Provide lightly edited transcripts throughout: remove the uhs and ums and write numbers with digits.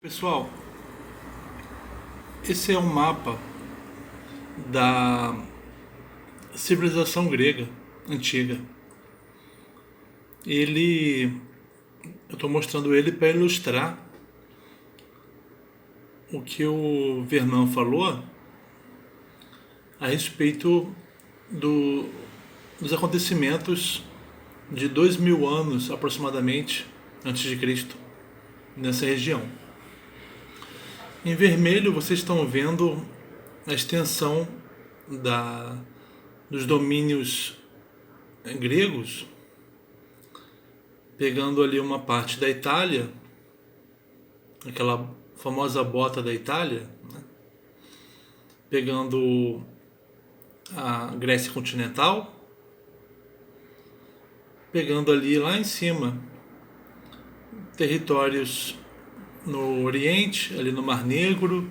Pessoal, esse é um mapa da civilização grega antiga. Eu estou mostrando ele para ilustrar o que o Vernon falou a respeito do, dos acontecimentos de 2000 anos aproximadamente antes de Cristo nessa região. Em vermelho vocês estão vendo a extensão dos domínios gregos, pegando ali uma parte da Itália, aquela famosa bota da Itália, né? Pegando a Grécia continental, pegando ali lá em cima territórios no Oriente, ali no Mar Negro,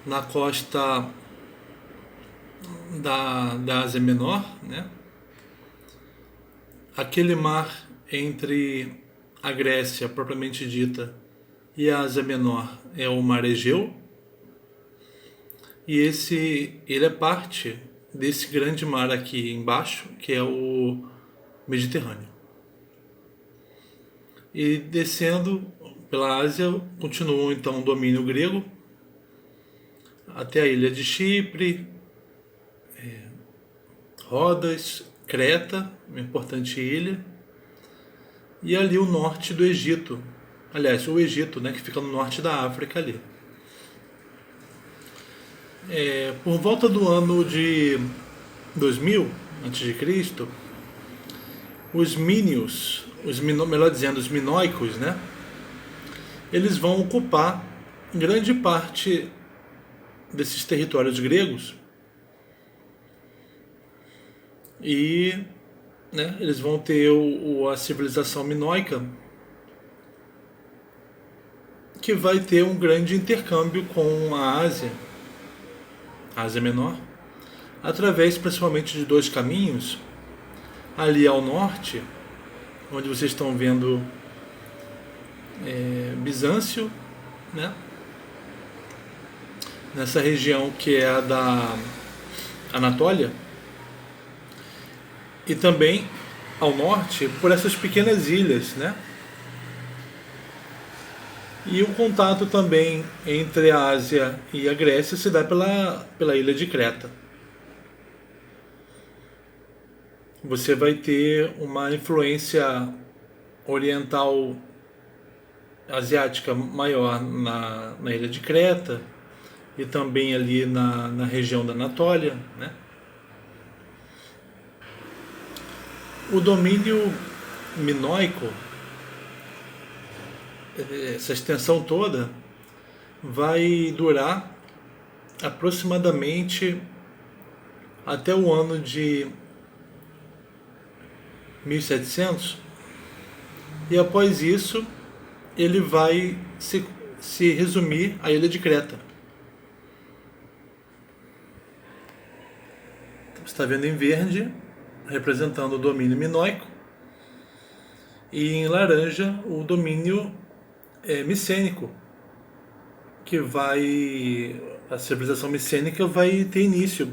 na costa da Ásia Menor, né? Aquele mar entre a Grécia propriamente dita e a Ásia Menor é o Mar Egeu, e ele é parte desse grande mar aqui embaixo, que é o Mediterrâneo. E descendo pela Ásia, continua então o domínio grego até a ilha de Chipre, Rodas, Creta, uma importante ilha, e ali o norte do Egito. Aliás, o Egito, né, que fica no norte da África ali. Por volta do ano de 2000 a.C., os mínios, melhor dizendo, os minoicos, né, eles vão ocupar grande parte desses territórios gregos e, né, eles vão ter a civilização minoica, que vai ter um grande intercâmbio com a Ásia Menor, através principalmente de dois caminhos. Ali ao norte, onde vocês estão vendo Bizâncio, né? Nessa região que é a da Anatólia, e também ao norte por essas pequenas ilhas, né? E o contato também entre a Ásia e a Grécia se dá pela ilha de Creta. Você vai ter uma influência oriental asiática maior na ilha de Creta e também ali na região da Anatólia, né? O domínio minoico, essa extensão toda, vai durar aproximadamente até o ano de 1700, e após isso ele vai se resumir à ilha de Creta. Você está vendo em verde, representando o domínio minoico, e em laranja o domínio micênico, que a civilização micênica vai ter início.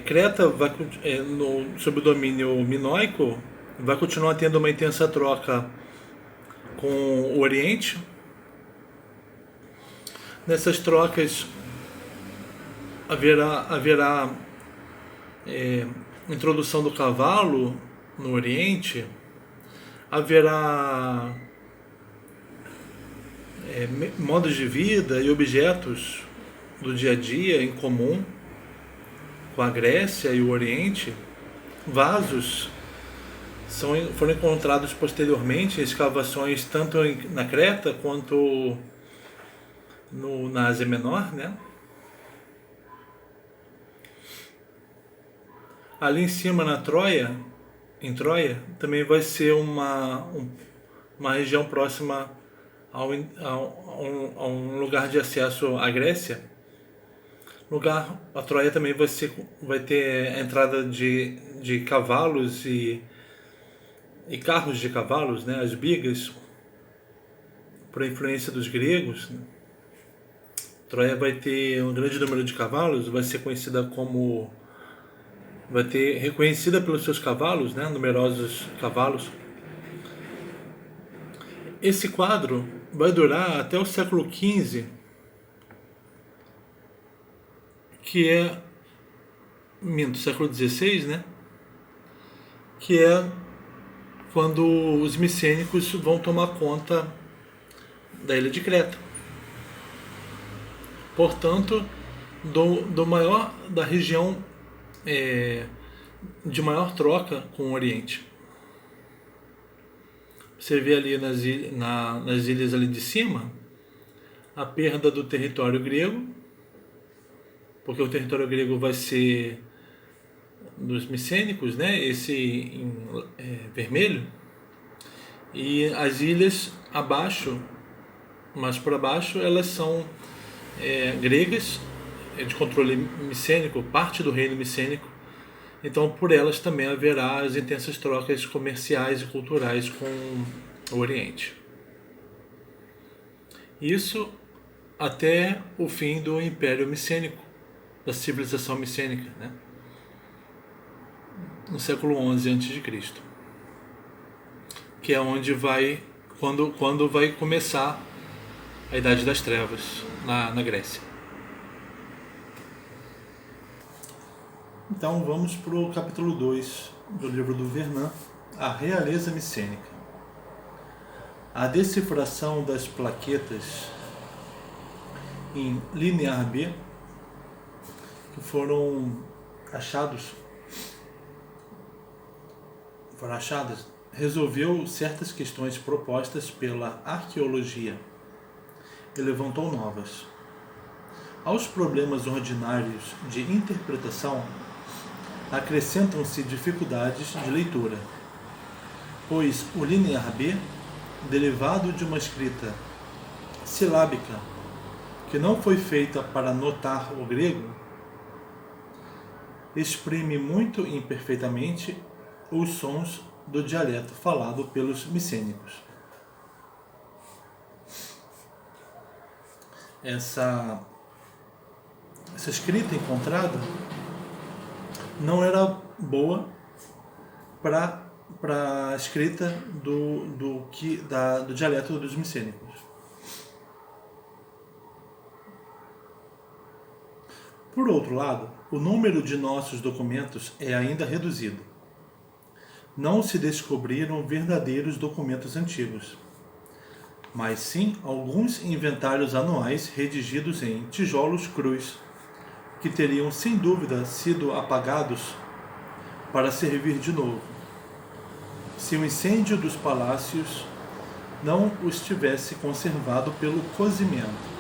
Creta sob o domínio minoico vai continuar tendo uma intensa troca com o Oriente. Nessas trocas haverá introdução do cavalo no Oriente, haverá modos de vida e objetos do dia a dia em comum com a Grécia e o Oriente. Vasos foram encontrados posteriormente em escavações tanto na Creta quanto na Ásia Menor, né? Ali em cima em Troia, também vai ser uma região próxima a um lugar de acesso à Grécia. A Troia também vai ter a entrada de cavalos e e carros de cavalos, né, as bigas, por influência dos gregos, né, Troia vai ter um grande número de cavalos, vai ser conhecida como, vai ter reconhecida pelos seus cavalos, né, numerosos cavalos. Esse quadro vai durar até o século XV, que é, século XVI, né, que é quando os micênicos vão tomar conta da ilha de Creta. Portanto, do maior, da região de maior troca com o Oriente. Você vê ali nas ilhas ali de cima a perda do território grego, porque o território grego vai ser dos micênicos, né? Esse em vermelho, e as ilhas abaixo, mais para baixo, elas são gregas, de controle micênico, parte do reino micênico. Então, por elas também haverá as intensas trocas comerciais e culturais com o Oriente. Isso até o fim do Império Micênico, da civilização micênica, né? No século XI a.C., que é onde vai, quando vai começar a Idade das Trevas na Grécia. Então vamos para o capítulo 2 do livro do Vernin, a realeza micênica. A decifração das plaquetas em linear B, que foram achadas, resolveu certas questões propostas pela arqueologia e levantou novas. Aos problemas ordinários de interpretação acrescentam-se dificuldades de leitura, pois o linear B, derivado de uma escrita silábica que não foi feita para notar o grego, exprime muito imperfeitamente os sons do dialeto falado pelos micênicos. Essa escrita encontrada não era boa para a escrita do dialeto dos micênicos. Por outro lado, o número de nossos documentos é ainda reduzido. Não se descobriram verdadeiros documentos antigos, mas sim alguns inventários anuais redigidos em tijolos crus, que teriam sem dúvida sido apagados para servir de novo, se o incêndio dos palácios não os tivesse conservado pelo cozimento.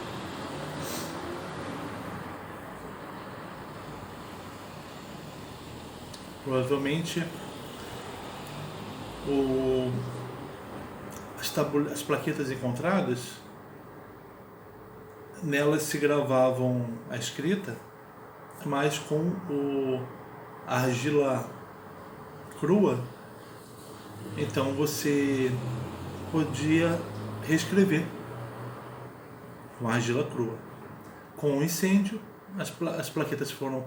Provavelmente as plaquetas encontradas, nelas se gravavam a escrita, mas com a argila crua, então você podia reescrever com a argila crua. Com o incêndio, as plaquetas foram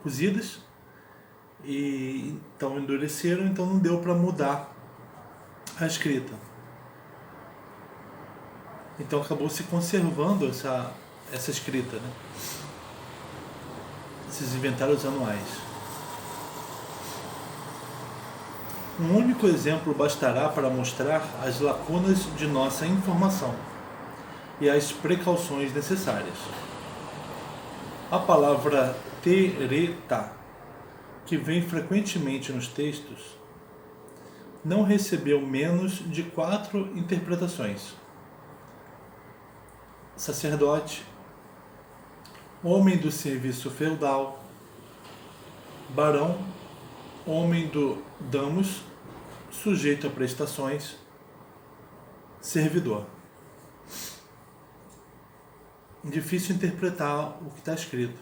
cozidas e então endureceram, então não deu para mudar a escrita. Então acabou se conservando essa escrita, né? Esses inventários anuais. Um único exemplo bastará para mostrar as lacunas de nossa informação e as precauções necessárias. A palavra tereta, que vem frequentemente nos textos, não recebeu menos de 4 interpretações: sacerdote, homem do serviço feudal, barão, homem do damos, sujeito a prestações, servidor. Difícil interpretar o que está escrito.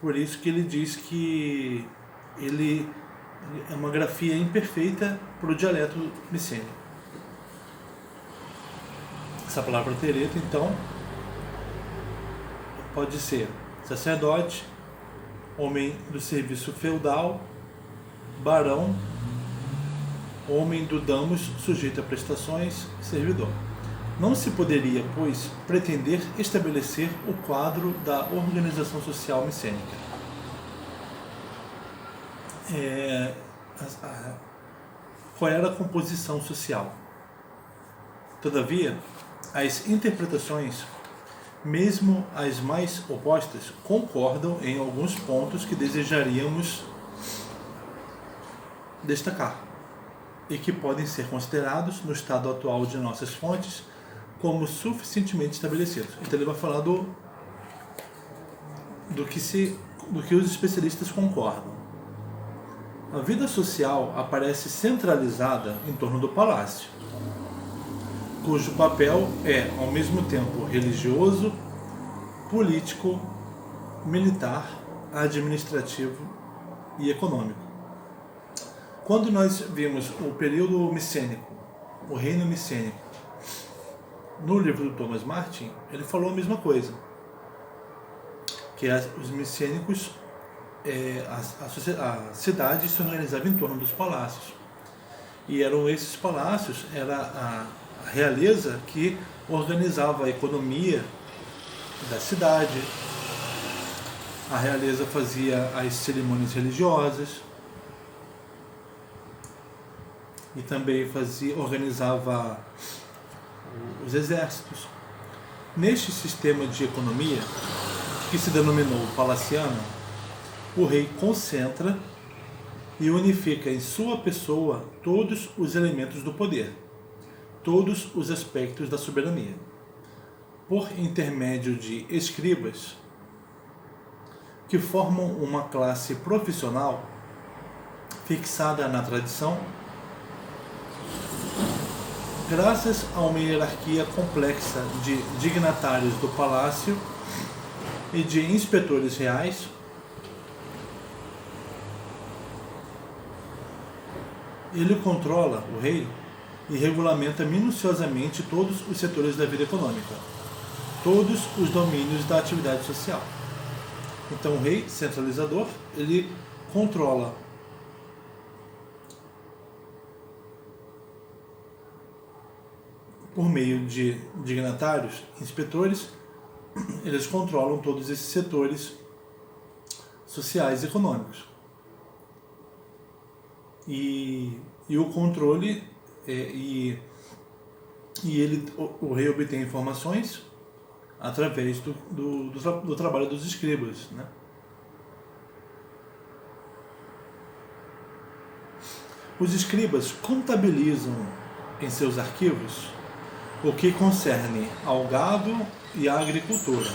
Por isso que ele diz que ele É uma grafia imperfeita para o dialeto micênico. Essa palavra tereto, então, pode ser sacerdote, homem do serviço feudal, barão, homem do damos sujeito a prestações, servidor. Não se poderia, pois, pretender estabelecer o quadro da organização social micênica. Qual era a composição social? Todavia, as interpretações, mesmo as mais opostas, concordam em alguns pontos que desejaríamos destacar e que podem ser considerados, no estado atual de nossas fontes, como suficientemente estabelecidos. Então ele vai falar do que os especialistas concordam. A vida social aparece centralizada em torno do palácio, cujo papel é, ao mesmo tempo, religioso, político, militar, administrativo e econômico. Quando nós vimos o período micênico, o reino micênico, no livro do Thomas Martin, ele falou a mesma coisa, que os micênicos, a cidade se organizava em torno dos palácios, e eram esses palácios, era a realeza que organizava a economia da cidade, a realeza fazia as cerimônias religiosas e também organizava os exércitos. Neste sistema de economia, que se denominou palaciano, o rei concentra e unifica em sua pessoa todos os elementos do poder, todos os aspectos da soberania. Por intermédio de escribas, que formam uma classe profissional fixada na tradição, graças a uma hierarquia complexa de dignatários do palácio e de inspetores reais, ele controla, o rei, e regulamenta minuciosamente todos os setores da vida econômica, todos os domínios da atividade social. Então o rei centralizador, ele controla por meio de dignatários, inspetores, eles controlam todos esses setores sociais e econômicos. E o controle, o rei obtém informações através do trabalho dos escribas, né? Os escribas contabilizam em seus arquivos o que concerne ao gado e à agricultura,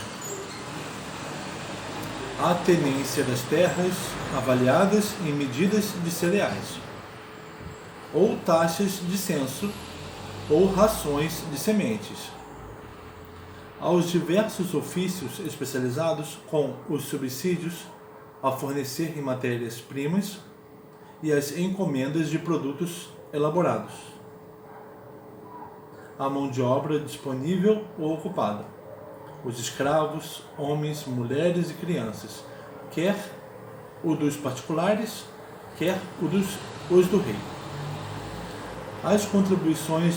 a tenência das terras avaliadas em medidas de cereais, ou taxas de censo, ou rações de sementes, aos diversos ofícios especializados com os subsídios a fornecer em matérias-primas e as encomendas de produtos elaborados, a mão de obra disponível ou ocupada, os escravos, homens, mulheres e crianças, quer o dos particulares, quer os do rei. As contribuições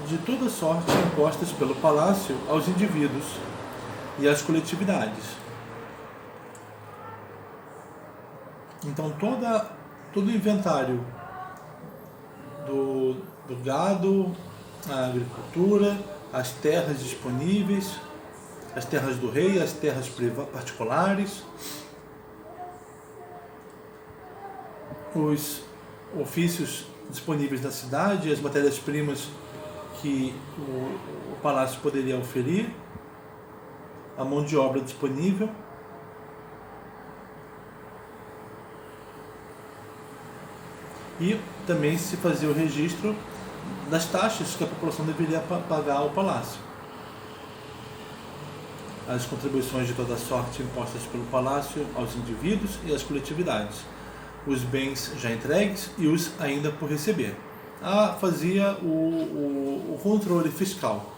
de toda sorte impostas pelo palácio aos indivíduos e às coletividades. Então todo o inventário do gado, a agricultura, as terras disponíveis, as terras do rei, as terras particulares, os ofícios disponíveis na cidade, as matérias-primas que o palácio poderia oferir, a mão de obra disponível, e também se fazia o registro das taxas que a população deveria pagar ao palácio. As contribuições de toda sorte impostas pelo palácio aos indivíduos e às coletividades. os bens já entregues e os ainda por receber. Fazia o controle fiscal.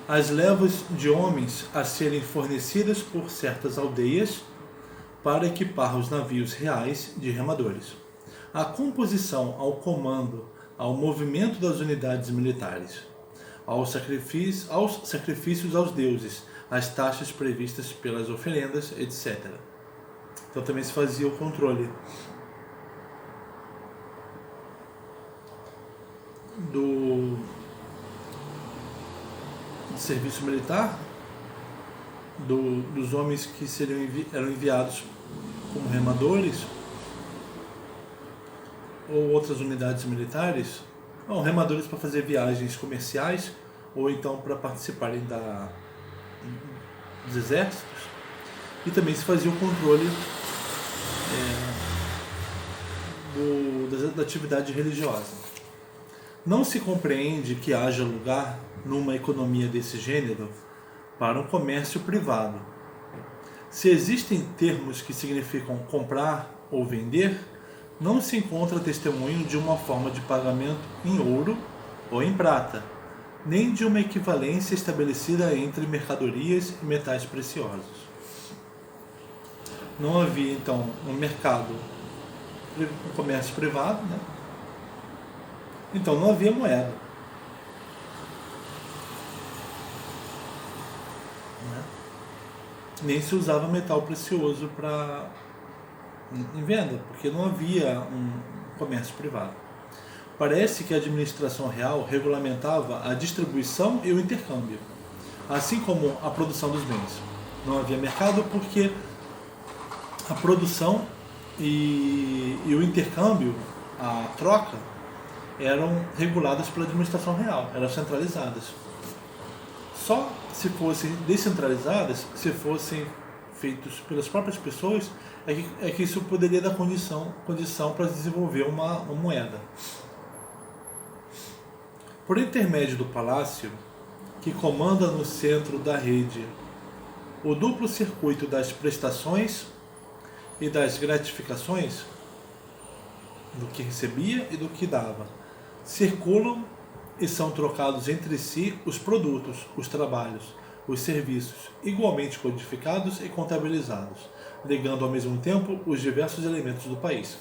As levas de homens a serem fornecidas por certas aldeias para equipar os navios reais de remadores. A composição ao comando, ao movimento das unidades militares, aos sacrifícios aos deuses, as taxas previstas pelas oferendas, etc. Então também se fazia o controle do serviço militar, dos homens que eram enviados como remadores ou outras unidades militares, remadores para fazer viagens comerciais ou então para participarem dos exércitos, e também se fazia o controle da atividade religiosa. Não se compreende que haja lugar numa economia desse gênero para um comércio privado. Se existem termos que significam comprar ou vender, não se encontra testemunho de uma forma de pagamento em ouro ou em prata, nem de uma equivalência estabelecida entre mercadorias e metais preciosos. Não havia, então, um mercado, um comércio privado, né? Então não havia moeda. Nem se usava metal precioso em venda, porque não havia um comércio privado. Parece que a administração real regulamentava a distribuição e o intercâmbio, assim como a produção dos bens. Não havia mercado porque a produção e o intercâmbio, a troca, eram reguladas pela administração real, eram centralizadas. Só se fossem descentralizadas, se fossem feitos pelas próprias pessoas, é que isso poderia dar condição para desenvolver uma moeda. Por intermédio do palácio, que comanda no centro da rede o duplo circuito das prestações e das gratificações, do que recebia e do que dava, circulam e são trocados entre si os produtos, os trabalhos, os serviços, igualmente codificados e contabilizados, ligando ao mesmo tempo os diversos elementos do país.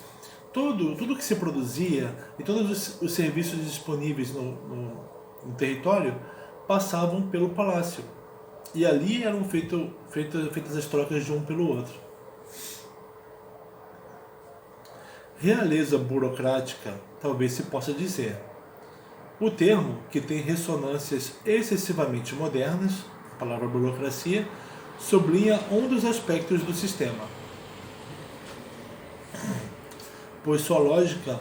Tudo que se produzia e todos os serviços disponíveis no território passavam pelo palácio. E ali eram feitas as trocas de um pelo outro. Realeza burocrática, talvez se possa dizer. O termo, que tem ressonâncias excessivamente modernas, a palavra burocracia, sublinha um dos aspectos do sistema, pois sua lógica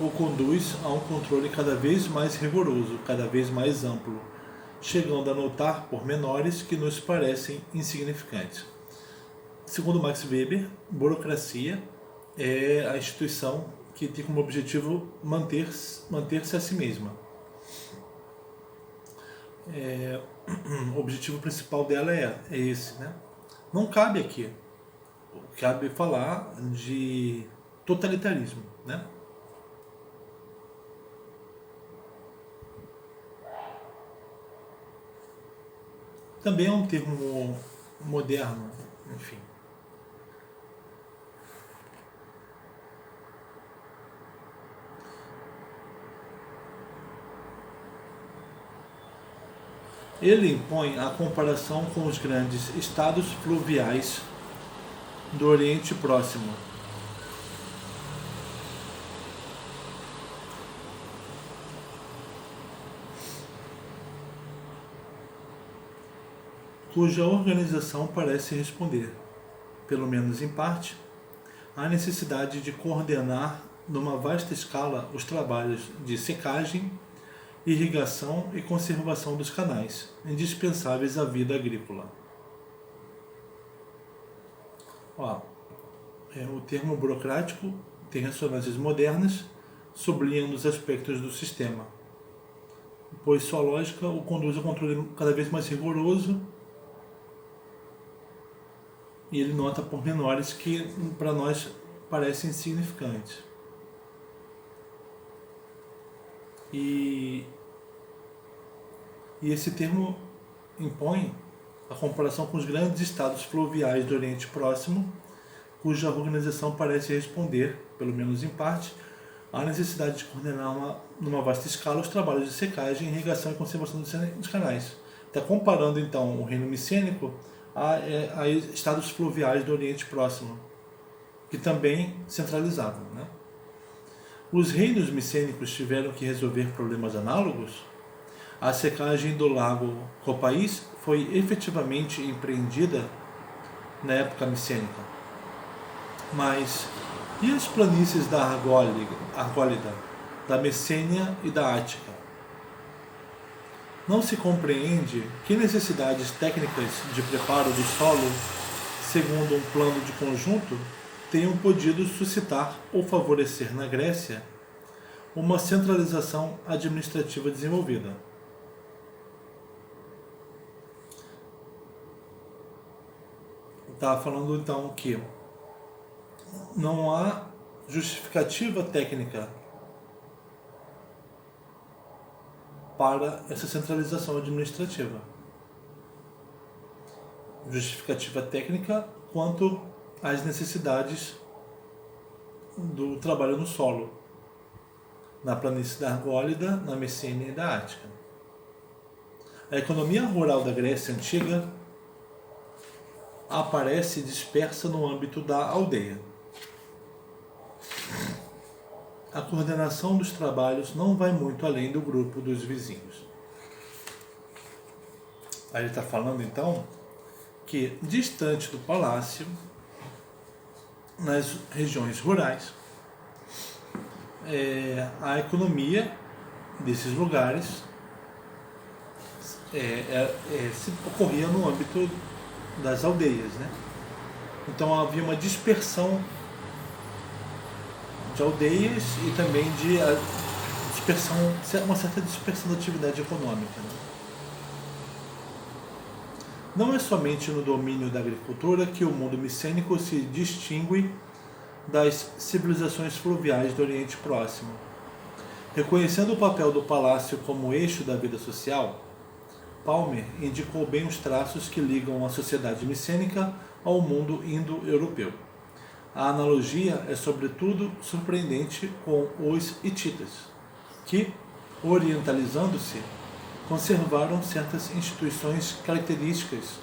o conduz a um controle cada vez mais rigoroso, cada vez mais amplo, chegando a notar pormenores que nos parecem insignificantes. Segundo Max Weber, burocracia é a instituição que tem como objetivo manter-se a si mesma. O objetivo principal dela é esse, né? Não cabe aqui. Cabe falar de totalitarismo, né? Também é um termo moderno, enfim. Ele impõe a comparação com os grandes estados fluviais do Oriente Próximo, cuja organização parece responder, pelo menos em parte, à necessidade de coordenar numa vasta escala os trabalhos de secagem, irrigação e conservação dos canais, indispensáveis à vida agrícola. O termo burocrático tem ressonâncias modernas, sublinhando os aspectos do sistema, pois sua lógica o conduz a um controle cada vez mais rigoroso, e ele nota pormenores que para nós parece insignificante. E esse termo impõe a comparação com os grandes estados fluviais do Oriente Próximo, cuja organização parece responder, pelo menos em parte, à necessidade de coordenar numa vasta escala os trabalhos de secagem, irrigação e conservação dos canais. Está comparando então o reino micênico a estados fluviais do Oriente Próximo, que também centralizavam, né? Os reinos micênicos tiveram que resolver problemas análogos. A secagem do lago Copais foi efetivamente empreendida na época micênica. Mas e as planícies da Argólida, da Messênia e da Ática? Não se compreende que necessidades técnicas de preparo do solo, segundo um plano de conjunto, tenham podido suscitar ou favorecer na Grécia uma centralização administrativa desenvolvida. Está falando então que não há justificativa técnica para essa centralização administrativa. Justificativa técnica quanto às necessidades do trabalho no solo, na planície da Argólida, na Messênia e da Ática. A economia rural da Grécia Antiga aparece dispersa no âmbito da aldeia. A coordenação dos trabalhos não vai muito além do grupo dos vizinhos. Aí ele está falando então que, distante do palácio, nas regiões rurais, a economia desses lugares se ocorria no âmbito das aldeias, né? Então havia uma dispersão de aldeias e também de uma certa dispersão da atividade econômica, né? Não é somente no domínio da agricultura que o mundo micênico se distingue das civilizações fluviais do Oriente Próximo. Reconhecendo o papel do palácio como eixo da vida social, Palmer indicou bem os traços que ligam a sociedade micênica ao mundo indo-europeu. A analogia é sobretudo surpreendente com os hititas, que, orientalizando-se, conservaram certas instituições características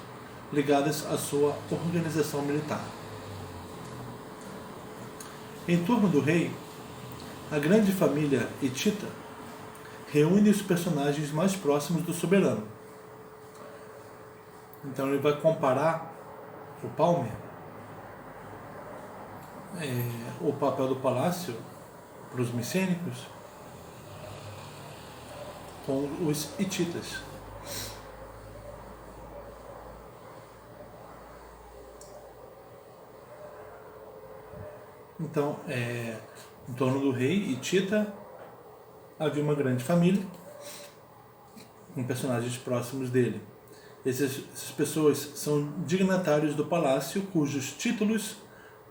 ligadas à sua organização militar. Em torno do rei, a grande família hitita reúne os personagens mais próximos do soberano. Então ele vai comparar o Palmer, o papel do palácio para os micênicos, com os hititas. Então, em torno do rei hitita havia uma grande família com personagens próximos dele. Essas pessoas são dignatários do palácio cujos títulos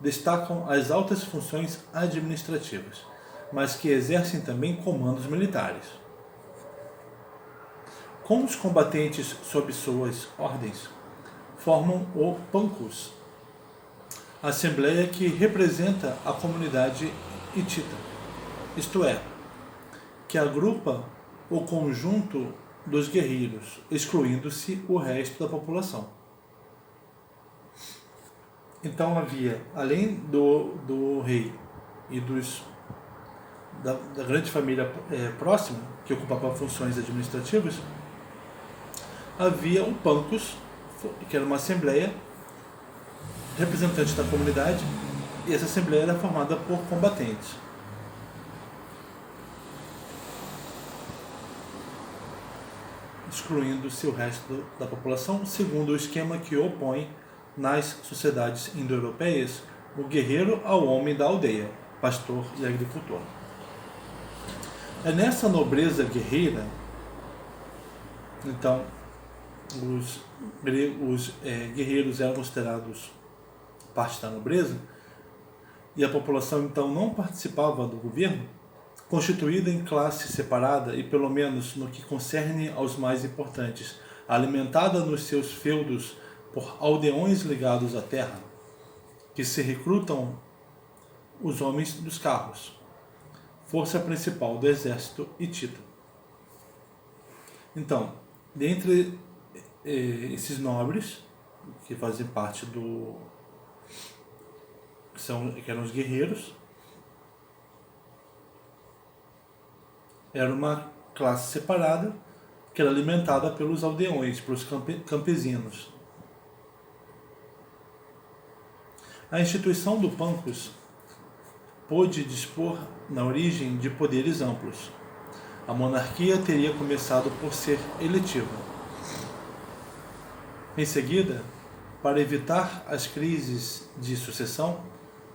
destacam as altas funções administrativas, mas que exercem também comandos militares. Com os combatentes sob suas ordens, formam o Pancus, assembleia que representa a comunidade hitita, isto é, que agrupa o conjunto dos guerreiros, excluindo-se o resto da população. Então havia, além do rei e da grande família próxima, que ocupava funções administrativas, havia o Pancus, que era uma assembleia representante da comunidade, e essa assembleia era formada por combatentes. Excluindo-se o resto da população, segundo o esquema que opõe nas sociedades indo-europeias o guerreiro ao homem da aldeia, pastor e agricultor. É nessa nobreza guerreira, então, os guerreiros eram considerados parte da nobreza, e a população então não participava do governo, constituída em classe separada e, pelo menos no que concerne aos mais importantes, alimentada nos seus feudos por aldeões ligados à terra, que se recrutam os homens dos carros, força principal do exército hitita. Então, dentre esses nobres, que fazem parte que eram os guerreiros, era uma classe separada que era alimentada pelos aldeões, pelos campesinos. A instituição do Pancus pôde dispor na origem de poderes amplos. A monarquia teria começado por ser eletiva. Em seguida, para evitar as crises de sucessão,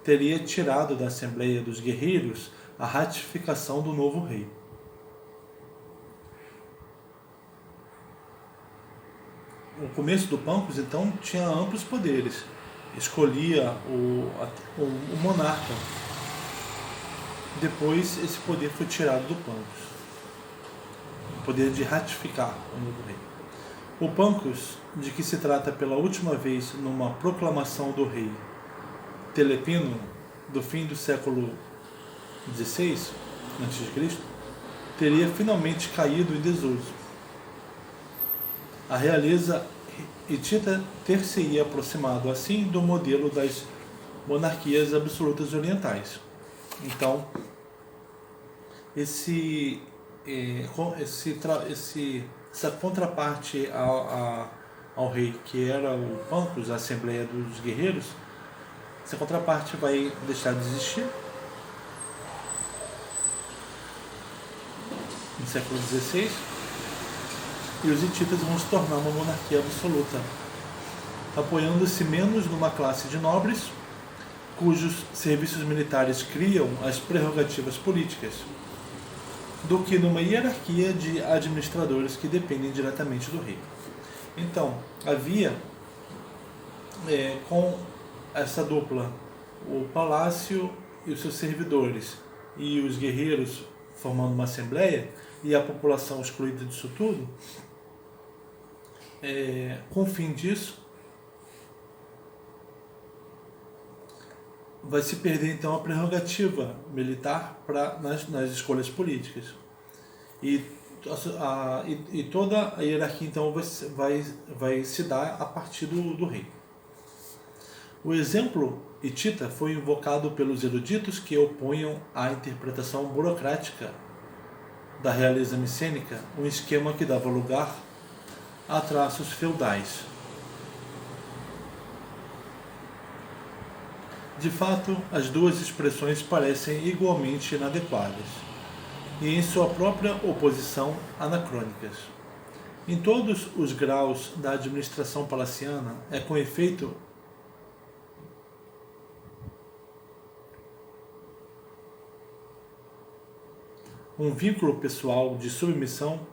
teria tirado da Assembleia dos Guerreiros a ratificação do novo rei. O começo do Pancus, então, tinha amplos poderes. Escolhia o monarca. Depois, esse poder foi tirado do Pancus. O poder de ratificar o novo rei. O Pancus, de que se trata pela última vez numa proclamação do rei Telepino, do fim do século XVI a.C., teria finalmente caído em desuso. A realeza hitita ter-se-ia aproximado assim do modelo das monarquias absolutas orientais. Então, essa contraparte ao rei, que era o Pancus, a Assembleia dos Guerreiros, essa contraparte vai deixar de existir no século XVI, e os hititas vão se tornar uma monarquia absoluta, apoiando-se menos numa classe de nobres, cujos serviços militares criam as prerrogativas políticas, do que numa hierarquia de administradores que dependem diretamente do rei. Então, havia, com essa dupla, o palácio e os seus servidores, e os guerreiros formando uma assembleia, e a população excluída disso tudo, com o fim disso, vai se perder então a prerrogativa militar nas escolhas políticas. E toda a hierarquia então vai se dar a partir do rei. O exemplo hitita foi invocado pelos eruditos que opunham à interpretação burocrática da realeza micênica um esquema que dava lugar a traços feudais. De fato, as duas expressões parecem igualmente inadequadas e, em sua própria oposição, anacrônicas. Em todos os graus da administração palaciana, é com efeito um vínculo pessoal de submissão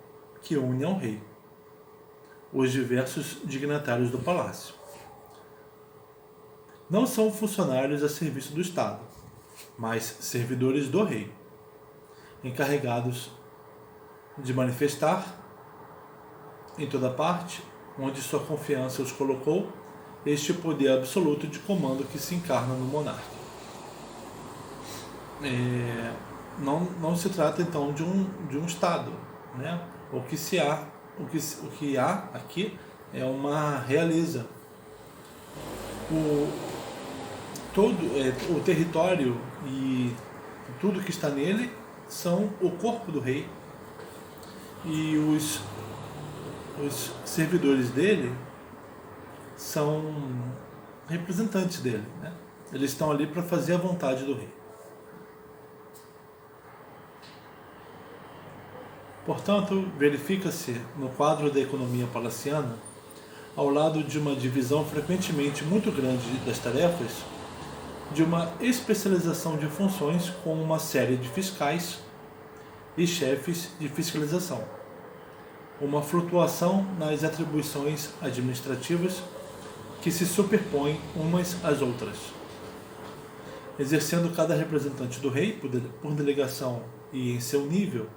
que une ao rei os diversos dignatários do palácio. Não são funcionários a serviço do Estado, mas servidores do rei, encarregados de manifestar em toda parte, onde sua confiança os colocou, este poder absoluto de comando que se encarna no monarca. Não se trata então de um Estado, né? O que há aqui é uma realeza. O território e tudo que está nele são o corpo do rei, e os servidores dele são representantes dele, né? Eles estão ali para fazer a vontade do rei. Portanto, verifica-se no quadro da economia palaciana, ao lado de uma divisão frequentemente muito grande das tarefas, de uma especialização de funções com uma série de fiscais e chefes de fiscalização, uma flutuação nas atribuições administrativas que se superpõem umas às outras. exercendo cada representante do rei, por delegação e em seu nível,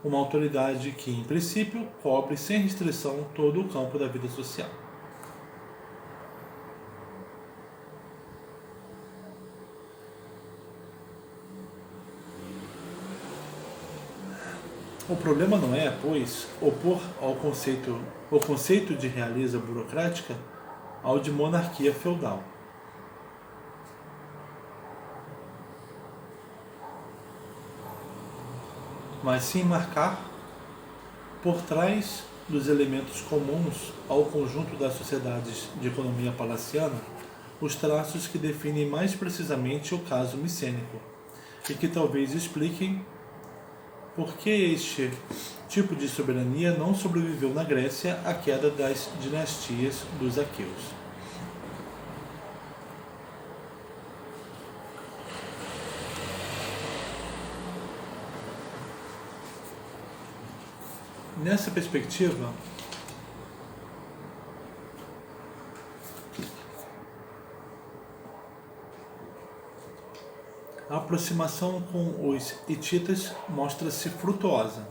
uma autoridade que, em princípio, cobre sem restrição todo o campo da vida social. O problema não é, pois, opor o conceito de realeza burocrática ao de monarquia feudal. Mas sim marcar, por trás dos elementos comuns ao conjunto das sociedades de economia palaciana, os traços que definem mais precisamente o caso micênico e que talvez expliquem por que este tipo de soberania não sobreviveu na Grécia à queda das dinastias dos aqueus. Nessa perspectiva, a aproximação com os hititas mostra-se frutuosa,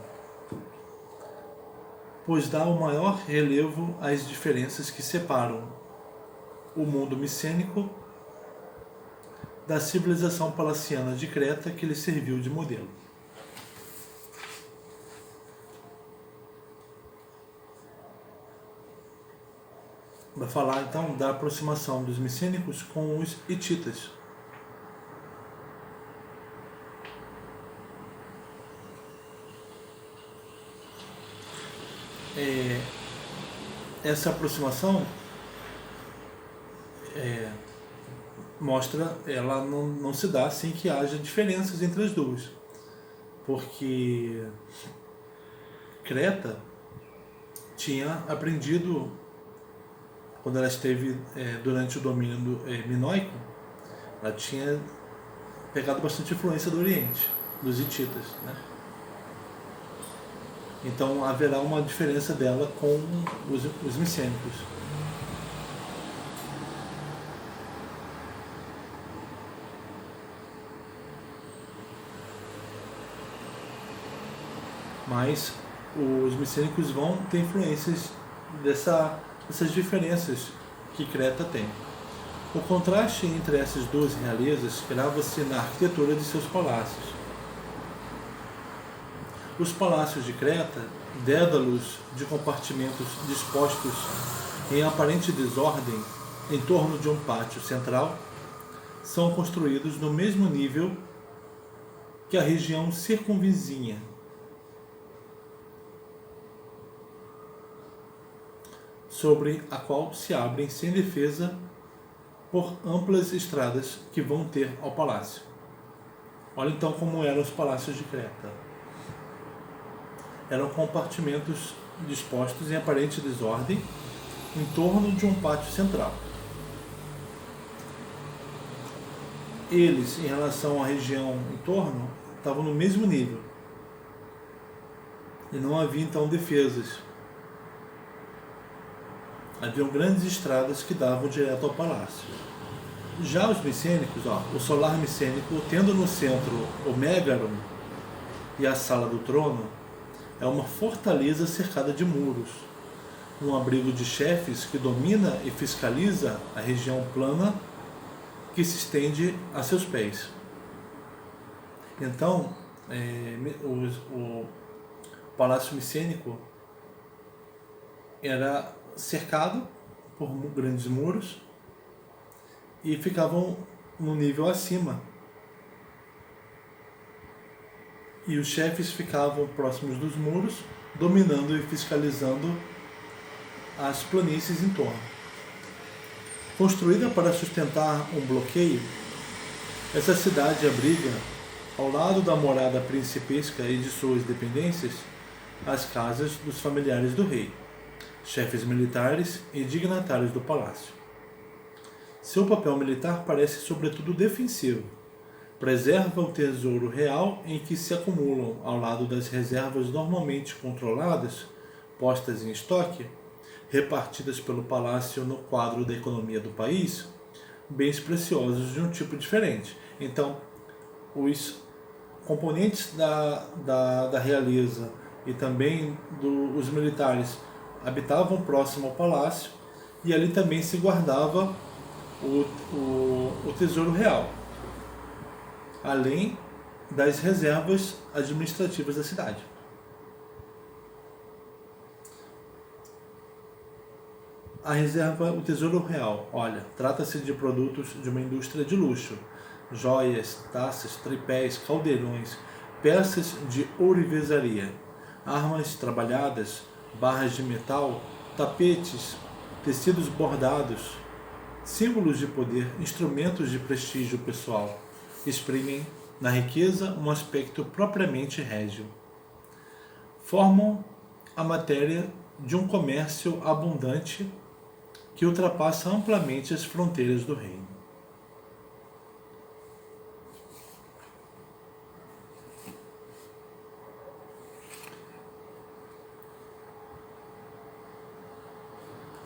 pois dá o maior relevo às diferenças que separam o mundo micênico da civilização palaciana de Creta que lhe serviu de modelo. Vai falar então da aproximação dos micênicos com os hititas. Essa aproximação mostra, ela não se dá sem que haja diferenças entre as duas, porque Creta tinha aprendido, quando ela esteve durante o domínio minoico, ela tinha pegado bastante influência do Oriente, dos hititas, né? Então haverá uma diferença dela com os micênicos. Mas os micênicos vão ter influências dessas diferenças que Creta tem. O contraste entre essas duas realezas grava-se na arquitetura de seus palácios. Os palácios de Creta, dédalos de compartimentos dispostos em aparente desordem em torno de um pátio central, são construídos no mesmo nível que a região circunvizinha, sobre a qual se abrem sem defesa por amplas estradas que vão ter ao palácio. Olha então como eram os palácios de Creta. Eram compartimentos dispostos em aparente desordem em torno de um pátio central. Eles, em relação à região em torno, estavam no mesmo nível. E não havia então defesas. Haviam grandes estradas que davam direto ao palácio. Já os micênicos, o solar micênico, tendo no centro o Megaron e a sala do trono, é uma fortaleza cercada de muros, um abrigo de chefes que domina e fiscaliza a região plana que se estende a seus pés. Então, o palácio micênico era cercado por grandes muros e ficavam no nível acima. E os chefes ficavam próximos dos muros, dominando e fiscalizando as planícies em torno. Construída para sustentar um bloqueio, essa cidade abriga, ao lado da morada principesca e de suas dependências, as casas dos familiares do rei, chefes militares e dignatários do palácio. Seu papel militar parece sobretudo defensivo. Preserva o tesouro real em que se acumulam, ao lado das reservas normalmente controladas, postas em estoque, repartidas pelo palácio no quadro da economia do país, bens preciosos de um tipo diferente. Então, os componentes da realeza e também os militares habitavam próximo ao palácio, e ali também se guardava o tesouro real, além das reservas administrativas da cidade. A reserva, o tesouro real, olha, trata-se de produtos de uma indústria de luxo: joias, taças, tripés, caldeirões, peças de ourivesaria, armas trabalhadas, barras de metal, tapetes, tecidos bordados, símbolos de poder, instrumentos de prestígio pessoal, exprimem na riqueza um aspecto propriamente régio. Formam a matéria de um comércio abundante que ultrapassa amplamente as fronteiras do reino.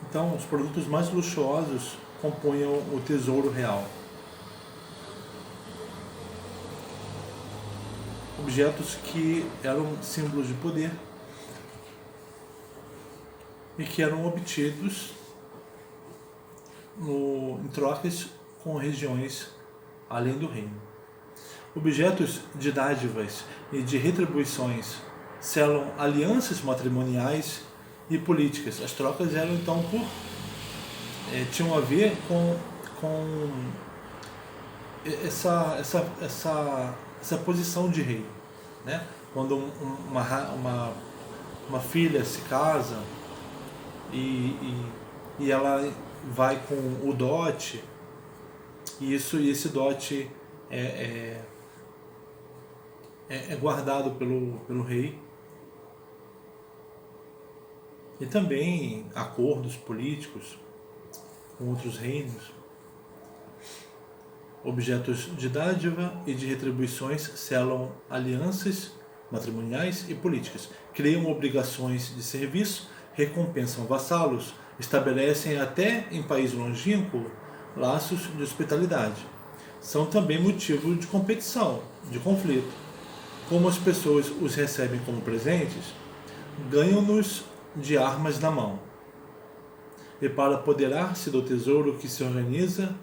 Então, os produtos mais luxuosos compunham o tesouro real. Objetos que eram símbolos de poder e que eram obtidos em trocas com regiões além do reino. Objetos de dádivas e de retribuições selam alianças matrimoniais e políticas. As trocas eram então tinham a ver com essa posição de rei, né? Quando uma filha se casa e ela vai com o dote, e esse dote é guardado pelo rei, e também acordos políticos com outros reinos. Objetos de dádiva e de retribuições selam alianças matrimoniais e políticas, criam obrigações de serviço, recompensam vassalos, estabelecem até em país longínquo laços de hospitalidade. São também motivo de competição, de conflito. Como as pessoas os recebem como presentes, ganham-nos de armas na mão. E para apoderar-se do tesouro que se organiza,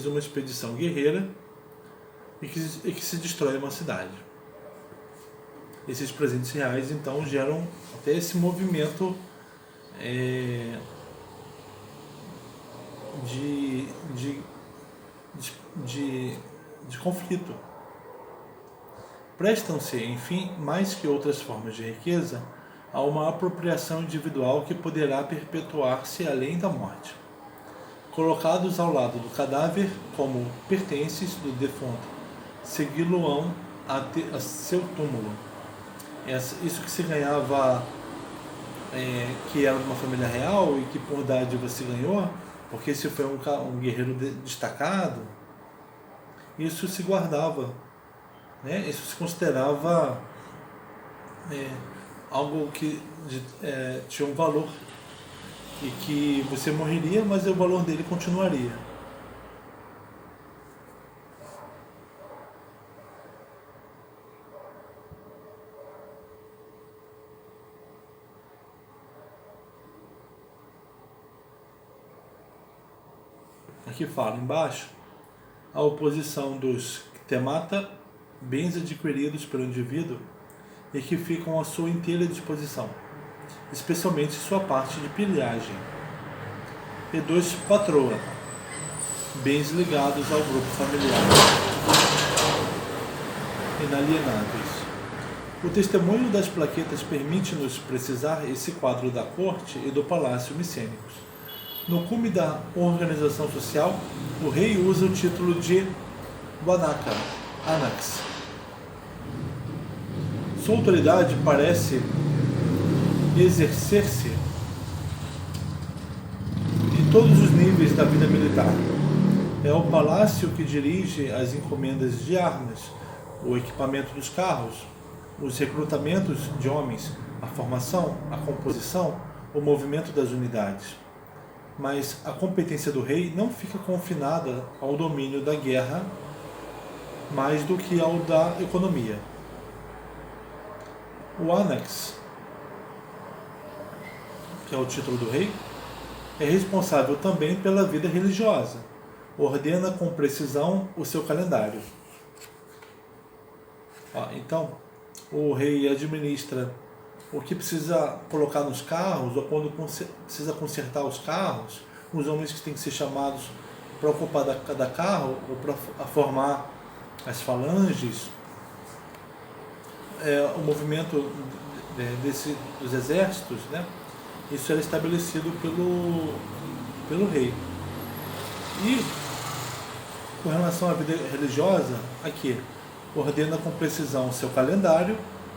uma expedição guerreira e que se destrói uma cidade. Esses presentes reais, então, geram até esse movimento de conflito. Prestam-se, enfim, mais que outras formas de riqueza, a uma apropriação individual que poderá perpetuar-se além da morte. Colocados ao lado do cadáver como pertences do defunto, segui-lo-ão a seu túmulo. Isso que se ganhava, que era de uma família real e que por dádiva se ganhou, porque esse foi um guerreiro destacado, isso se guardava, né? Isso se considerava algo que tinha um valor, e que você morreria, mas o valor dele continuaria. Aqui fala embaixo a oposição dos temata, bens adquiridos pelo indivíduo e que ficam à sua inteira disposição, especialmente sua parte de pilhagem, e dos patroa, bens ligados ao grupo familiar, inalienáveis. O testemunho das plaquetas permite-nos precisar esse quadro da corte e do palácio micênicos. No cume da organização social, o rei usa o título de Wanaka, Anax. Sua autoridade parece exercer-se em todos os níveis da vida militar. É o palácio que dirige as encomendas de armas, o equipamento dos carros, os recrutamentos de homens, a formação, a composição, o movimento das unidades. mas a competência do rei não fica confinada ao domínio da guerra mais do que ao da economia. O anax, que é o título do rei, é responsável também pela vida religiosa. Ordena com precisão o seu calendário. Então, o rei administra o que precisa colocar nos carros, ou quando precisa consertar os carros, os homens que têm que ser chamados para ocupar cada carro, ou para formar as falanges. O movimento dos exércitos, né? Isso era estabelecido pelo rei. E, com relação à vida religiosa, aqui, ordena com precisão o seu calendário,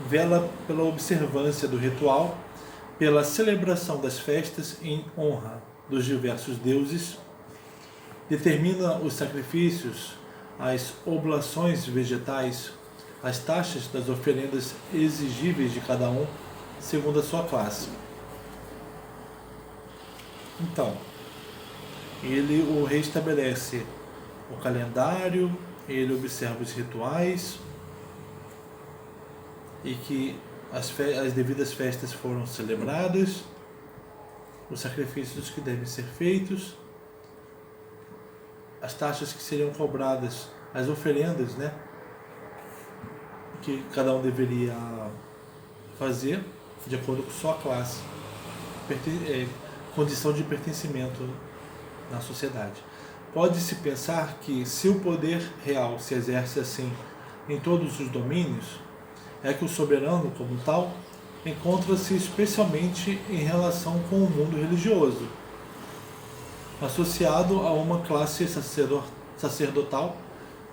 vela pela observância do ritual, pela celebração das festas em honra dos diversos deuses, determina os sacrifícios, as oblações vegetais, as taxas das oferendas exigíveis de cada um, segundo a sua classe. Então, o rei estabelece o calendário, ele observa os rituais, e que as devidas festas foram celebradas, os sacrifícios que devem ser feitos, as taxas que seriam cobradas, as oferendas, né, que cada um deveria fazer de acordo com sua classe, condição de pertencimento na sociedade. Pode-se pensar que, se o poder real se exerce assim em todos os domínios, é que o soberano, como tal, encontra-se especialmente em relação com o mundo religioso, associado a uma classe sacerdotal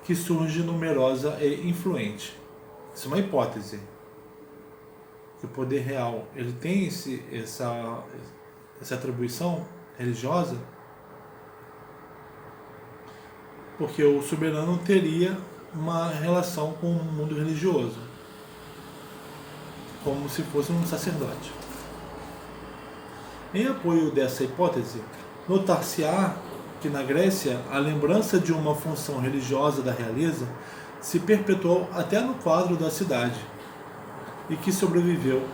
que surge numerosa e influente. Isso é uma hipótese. O poder real ele tem essa atribuição religiosa, porque o soberano teria uma relação com o mundo religioso, como se fosse um sacerdote. Em apoio dessa hipótese, notar-se-á que na Grécia a lembrança de uma função religiosa da realeza se perpetuou até no quadro da cidade, e que sobreviveu,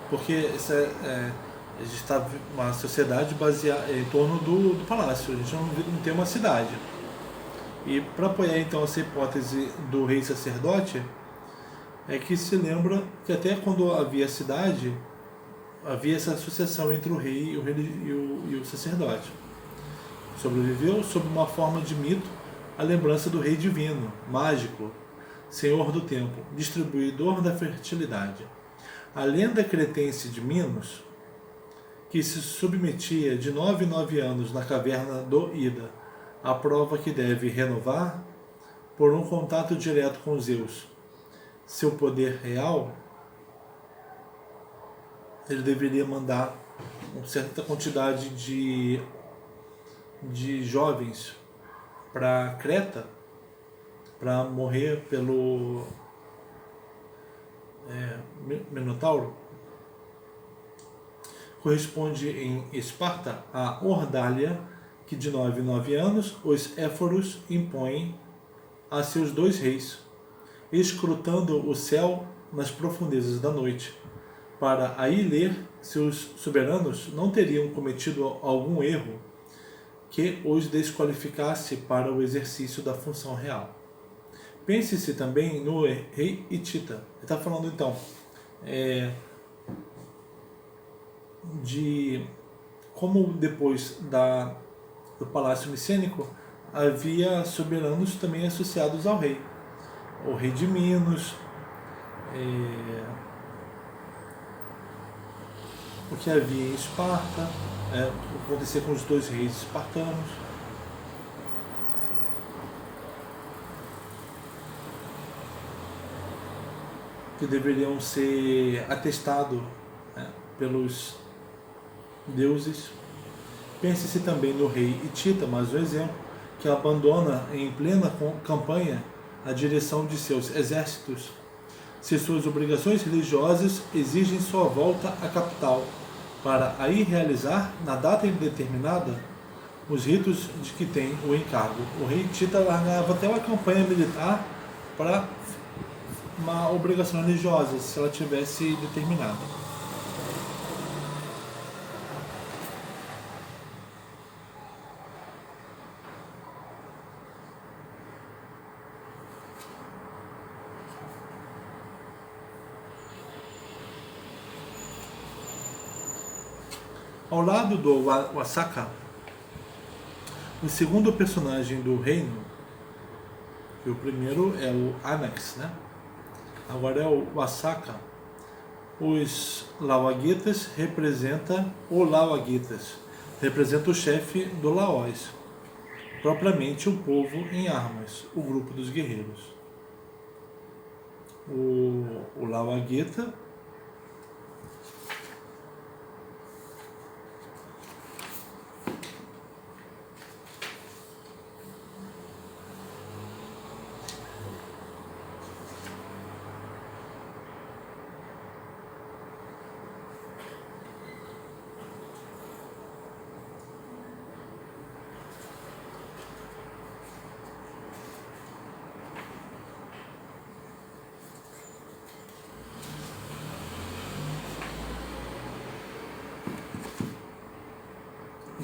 porque a gente está uma sociedade baseada em torno do palácio, a gente não tem uma cidade. E para apoiar então essa hipótese do rei sacerdote, é que se lembra que até quando havia cidade, havia essa associação entre o rei e o sacerdote. Sobreviveu sob uma forma de mito a lembrança do rei divino, mágico, senhor do tempo, distribuidor da fertilidade. A lenda cretense de Minos, que se submetia de 9 em 9 anos na caverna do Ida, à prova que deve renovar, por um contato direto com Zeus, seu poder real, ele deveria mandar uma certa quantidade de jovens para Creta para morrer pelo Minotauro. Corresponde em Esparta a Ordália, que de 9 em 9 anos os éforos impõem a seus 2 reis, escrutando o céu nas profundezas da noite, para aí ler se os soberanos não teriam cometido algum erro que os desqualificasse para o exercício da função real. Pense-se também no rei Hitita. Ele está falando então de como depois do Palácio Micênico havia soberanos também associados ao rei. O rei de Minos, o que havia em Esparta, o que acontecia com os 2 reis espartanos. Que deveriam ser atestados pelos deuses. Pense-se também no rei Hitita, mais um exemplo, que abandona em plena campanha a direção de seus exércitos, se suas obrigações religiosas exigem sua volta à capital, para aí realizar, na data determinada, os ritos de que tem o encargo. O rei Tita largava até uma campanha militar para uma obrigação religiosa, se ela tivesse determinada. Ao lado do Wasaka, o segundo personagem do reino, que o primeiro é o Anax, né? Agora é o Wasaka. Os Lauaguetas representa o Lauaguetas, representa o chefe do Laós, propriamente o povo em armas, o grupo dos guerreiros. O Lauagueta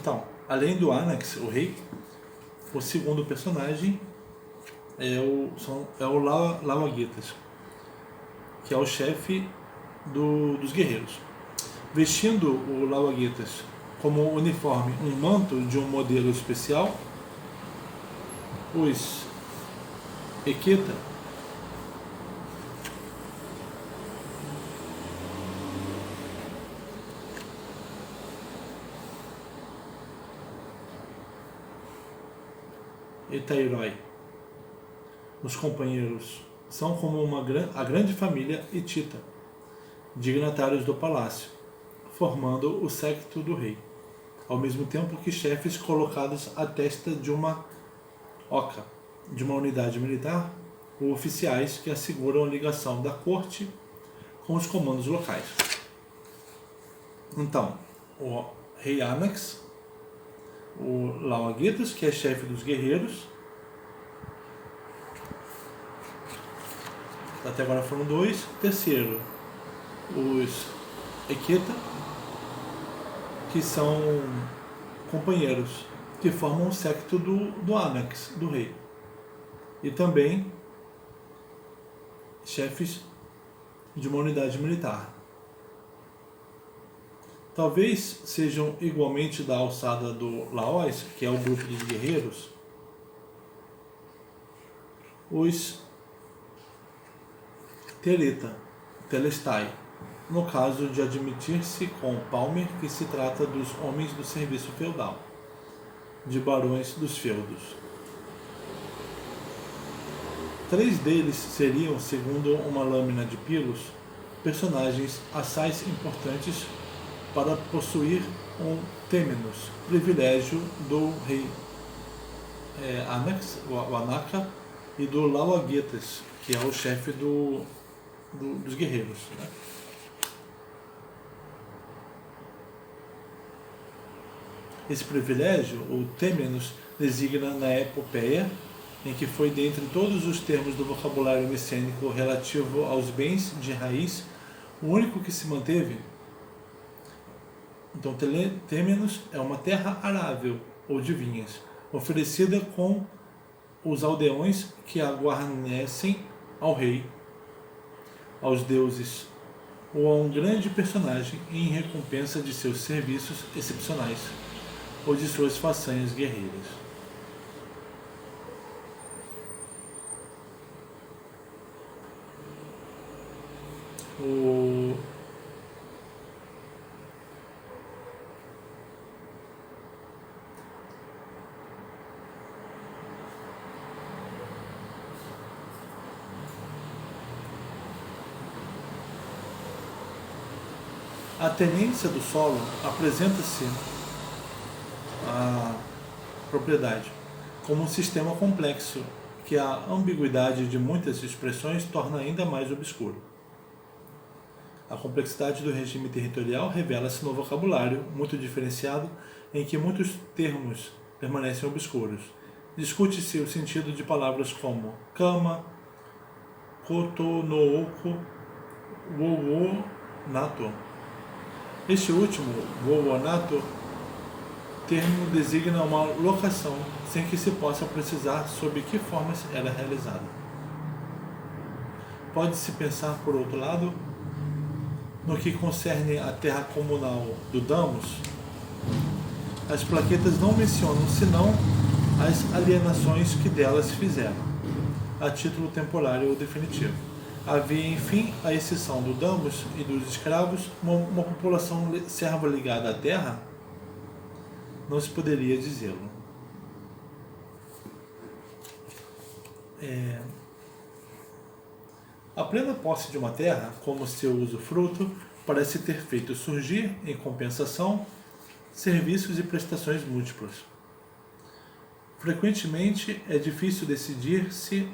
Então, além do Anax, o rei, o segundo personagem é o Lauaguetas, que é o chefe dos guerreiros. Vestindo o Lauaguetas como uniforme um manto de um modelo especial, os Equeta e Tairoi, os companheiros, são como a grande família hitita, dignatários do palácio, formando o séquito do rei, ao mesmo tempo que chefes colocados à testa de uma oca, de uma unidade militar, ou oficiais que asseguram a ligação da corte com os comandos locais. Então, o rei Anax, o Lauaguetas, que é chefe dos guerreiros. Até agora foram dois. Terceiro, os Equeta, que são companheiros, que formam o séquito do Anax, do rei. E também chefes de uma unidade militar. Talvez sejam igualmente da alçada do Laós, que é o grupo dos guerreiros, os Telestai, no caso de admitir-se com Palmer que se trata dos homens do serviço feudal, de barões dos feudos. 3 deles seriam, segundo uma lâmina de Pilos, personagens assaz importantes para possuir um Temenos, privilégio do rei Anax, o Anaka, e do Lauaguetas, que é o chefe dos guerreiros. Né? Esse privilégio, o Temenos, designa na epopeia, em que foi dentre todos os termos do vocabulário messênico relativo aos bens de raiz, o único que se manteve. Então, Temenos é uma terra arável, ou de vinhas, oferecida com os aldeões que a guarnecem ao rei, aos deuses, ou a um grande personagem em recompensa de seus serviços excepcionais, ou de suas façanhas guerreiras. A tenência do solo apresenta-se a propriedade como um sistema complexo que a ambiguidade de muitas expressões torna ainda mais obscuro. A complexidade do regime territorial revela-se no vocabulário, muito diferenciado, em que muitos termos permanecem obscuros. Discute-se o sentido de palavras como cama, kotonouko, wowonato. Este último, wowonato, termo designa uma locação sem que se possa precisar sob que forma era realizada. Pode-se pensar, por outro lado, no que concerne à terra comunal do Damos. As plaquetas não mencionam senão as alienações que delas fizeram, a título temporário ou definitivo. Havia, enfim, a exceção do Damos e dos escravos, uma população serva ligada à terra, não se poderia dizê-lo. A plena posse de uma terra, como seu usufruto, parece ter feito surgir, em compensação, serviços e prestações múltiplas. Frequentemente é difícil decidir se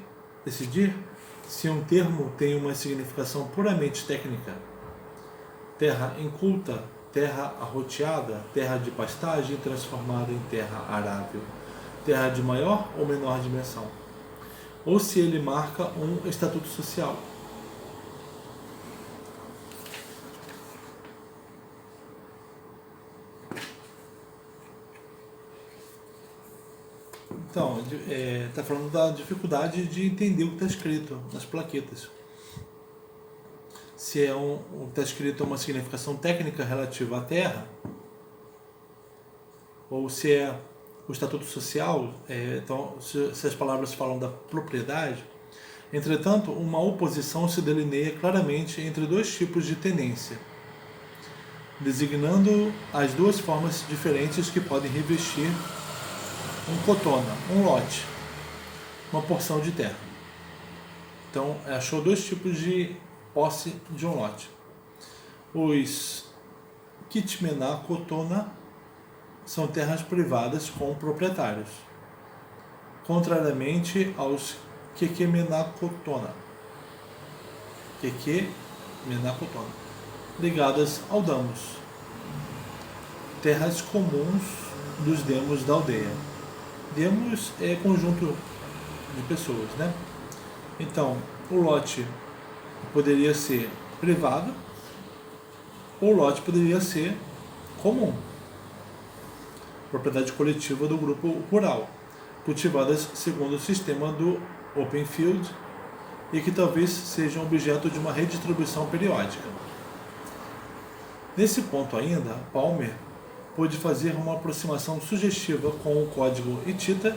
um termo tem uma significação puramente técnica. Terra inculta, terra arroteada, terra de pastagem transformada em terra arável, terra de maior ou menor dimensão, ou se ele marca um estatuto social. Então, está falando da dificuldade de entender o que está escrito nas plaquetas. Se o que está escrito é uma significação técnica relativa à terra, ou se é o estatuto social, então, se as palavras falam da propriedade. Entretanto, uma oposição se delineia claramente entre dois tipos de tenência, designando as duas formas diferentes que podem revestir um cotona, um lote, uma porção de terra. Então, achou dois tipos de posse de um lote. Os kitmená cotona são terras privadas com proprietários, contrariamente aos kekemená cotona, ligadas ao damos, terras comuns dos demos da aldeia. Demos é conjunto de pessoas, né? Então, o lote poderia ser privado ou o lote poderia ser comum, propriedade coletiva do grupo rural, cultivadas segundo o sistema do Open Field e que talvez sejam objeto de uma redistribuição periódica. Nesse ponto ainda, Palmer pôde fazer uma aproximação sugestiva com o código hitita,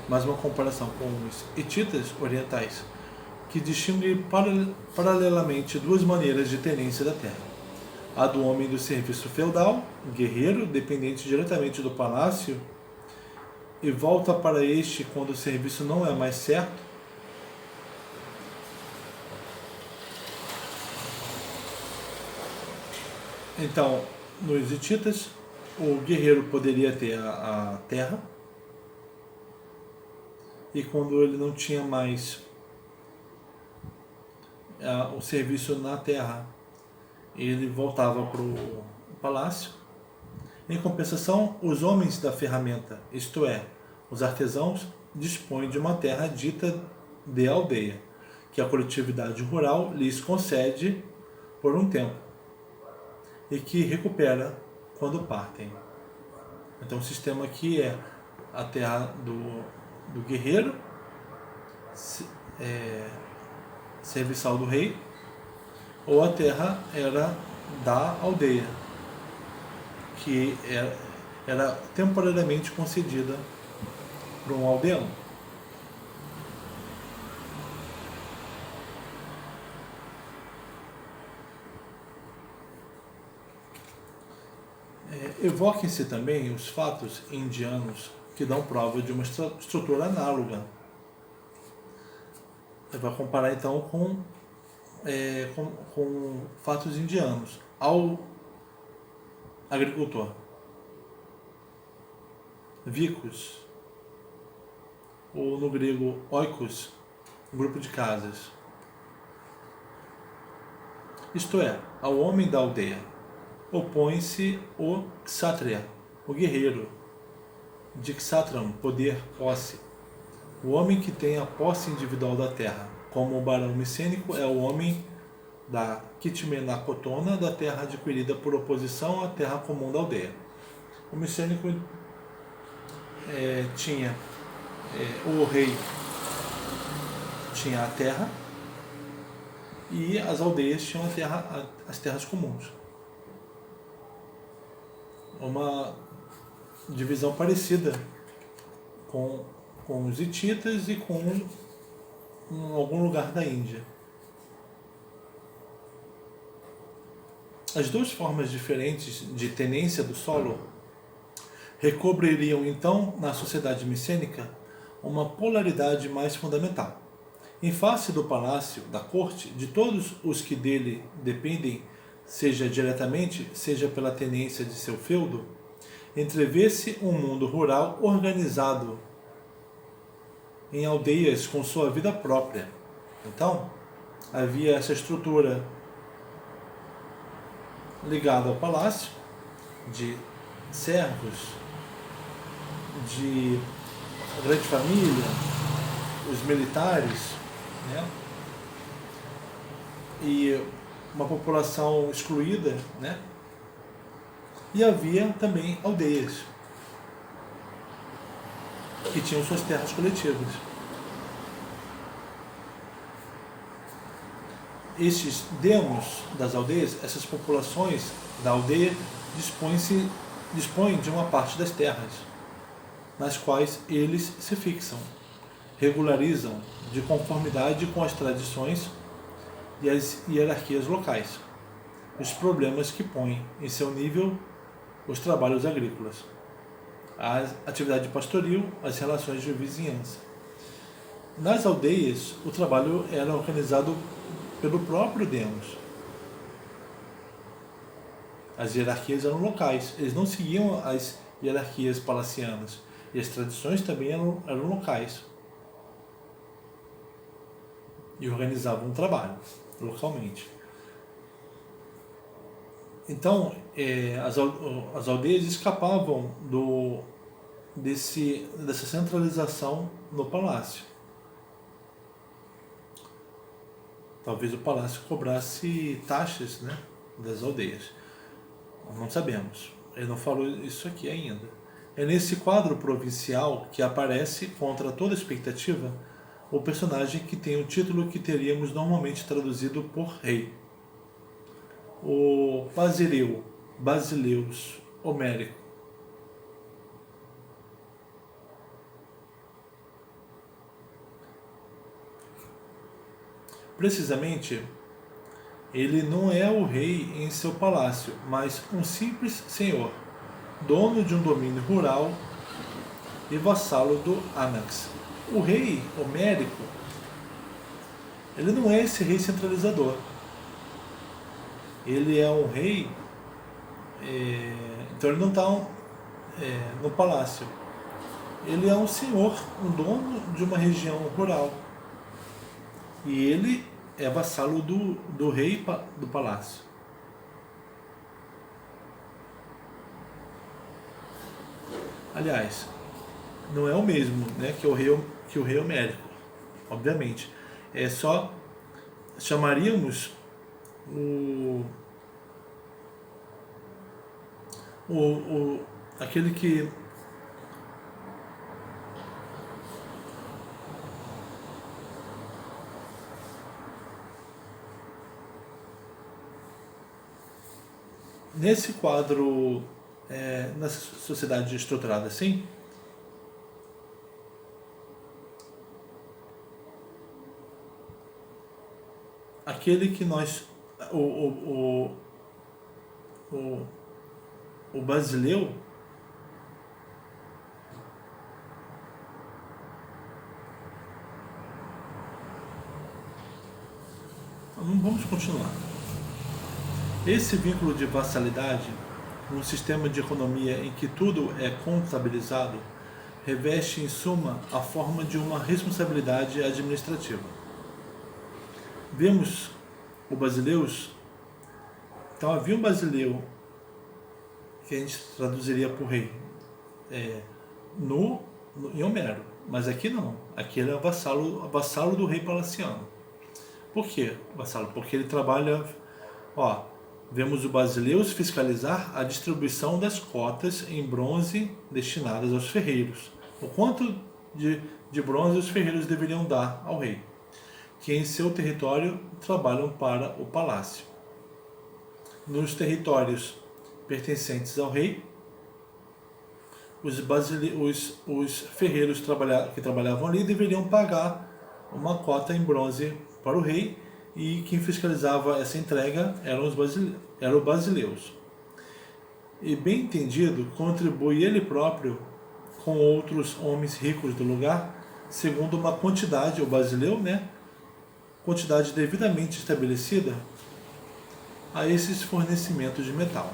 mas uma comparação com os hititas orientais, que distingue paralelamente duas maneiras de tenência da terra. A do homem do serviço feudal, guerreiro, dependente diretamente do palácio, e volta para este quando o serviço não é mais certo. Então, nos hititas, o guerreiro poderia ter a terra, e quando ele não tinha mais o serviço na terra, ele voltava para o palácio. Em compensação, os homens da ferramenta, isto é, os artesãos, dispõem de uma terra dita de aldeia, que a coletividade rural lhes concede por um tempo, e que recupera quando partem. Então o sistema aqui é a terra do guerreiro, serviçal do rei, ou a terra era da aldeia, que era temporariamente concedida para um aldeão. Evoquem-se também os fatos indianos que dão prova de uma estrutura análoga. Vai comparar então com fatos indianos ao agricultor. Vicus, ou no grego oikos, grupo de casas. isto é, ao homem da aldeia. Opõe-se o kshatriya, o guerreiro, de kshatram, poder, posse, o homem que tem a posse individual da terra, como o barão micênico é o homem da Kitmenakotona, da terra adquirida por oposição à terra comum da aldeia. O micênico tinha, o rei tinha a terra e as aldeias tinham as terras comuns. Uma divisão parecida com os hititas e com algum lugar da Índia. As duas formas diferentes de tenência do solo recobririam então na sociedade micênica uma polaridade mais fundamental. Em face do palácio, da corte, de todos os que dele dependem, seja diretamente, seja pela tenência de seu feudo, entrevê-se um mundo rural organizado em aldeias com sua vida própria. Então, havia essa estrutura ligada ao palácio, de servos, de grande família, os militares, né? E uma população excluída, né? E havia também aldeias que tinham suas terras coletivas. Estes demos das aldeias, essas populações da aldeia, dispõem de uma parte das terras, nas quais eles se fixam, regularizam de conformidade com as tradições e as hierarquias locais, os problemas que põem em seu nível os trabalhos agrícolas, a atividade pastoril, as relações de vizinhança. Nas aldeias, o trabalho era organizado pelo próprio demos. As hierarquias eram locais, eles não seguiam as hierarquias palacianas, e as tradições também eram locais. E organizavam o trabalho localmente. Então, as aldeias escapavam dessa centralização no palácio. Talvez o palácio cobrasse taxas, né, das aldeias. Não sabemos. Ele não falou isso aqui ainda. É nesse quadro provincial que aparece, contra toda expectativa, o personagem que tem o título que teríamos normalmente traduzido por rei. O Basileus Homérico. Precisamente, ele não é o rei em seu palácio, mas um simples senhor, dono de um domínio rural e vassalo do Anax. O rei homérico, ele não é esse rei centralizador. Ele é um rei, então ele não está no palácio. Ele é um senhor, um dono de uma região rural. E ele é vassalo do rei do palácio. Aliás, não é o mesmo, né, que o rei homérico, obviamente. É só chamaríamos aquele que nesse quadro, nessa sociedade estruturada assim, aquele que nós, o basileu, vamos continuar. Esse vínculo de vassalidade, num sistema de economia em que tudo é contabilizado, reveste em suma a forma de uma responsabilidade administrativa. Vemos o Basileus Então havia um basileu, que a gente traduziria por rei, em Homero, mas aqui não. Aqui ele é vassalo do rei Palaciano. Por quê, vassalo? Porque ele trabalha, vemos o basileus fiscalizar a distribuição das cotas em bronze destinadas aos ferreiros. O quanto de bronze os ferreiros deveriam dar ao rei, que em seu território trabalham para o palácio. Nos territórios pertencentes ao rei, os ferreiros que trabalhavam ali deveriam pagar uma cota em bronze para o rei, e quem fiscalizava essa entrega eram os basileus. E bem entendido, contribui ele próprio com outros homens ricos do lugar, segundo uma quantidade, o basileu, quantidade devidamente estabelecida a esses fornecimentos de metal.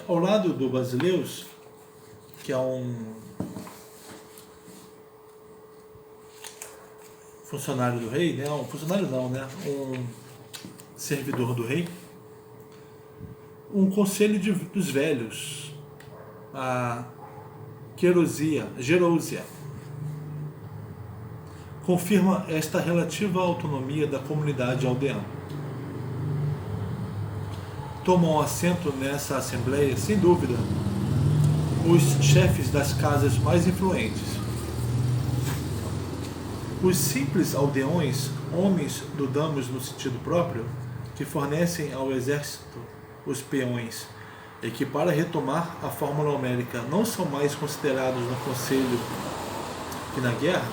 Ao lado do basileus, que é um funcionário do rei, um funcionário não, um servidor do rei, um conselho dos velhos, a Gerousia, confirma esta relativa autonomia da comunidade aldeã. Tomam assento nessa assembleia, sem dúvida, os chefes das casas mais influentes. Os simples aldeões, homens do damos no sentido próprio, que fornecem ao exército os peões, e que para retomar a fórmula homérica não são mais considerados no conselho que na guerra,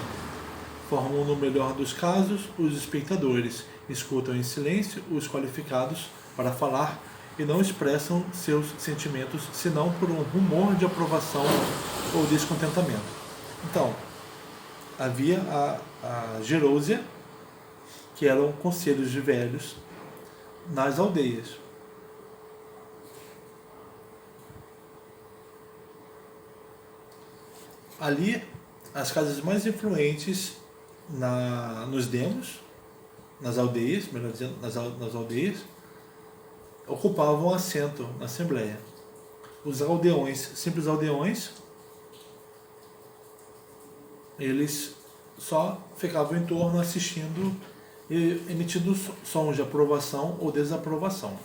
formam no melhor dos casos os espectadores, escutam em silêncio os qualificados para falar e não expressam seus sentimentos senão por um rumor de aprovação ou descontentamento. Então, havia a Gerousia, que eram conselhos de velhos nas aldeias. Ali, as casas mais influentes nos demos, nas aldeias, melhor dizendo, nas aldeias, ocupavam assento na Assembleia. Os aldeões, simples aldeões, eles só ficavam em torno assistindo e emitindo sons de aprovação ou desaprovação.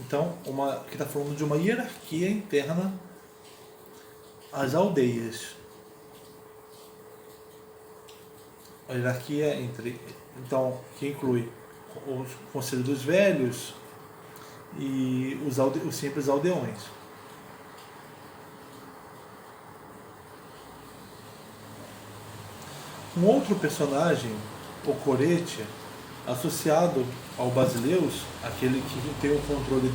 Então, aqui está falando de uma hierarquia interna às aldeias. A hierarquia que inclui o Conselho dos Velhos e os simples aldeões. Um outro personagem, o Corete, associado ao Basileus, aquele que tem o controle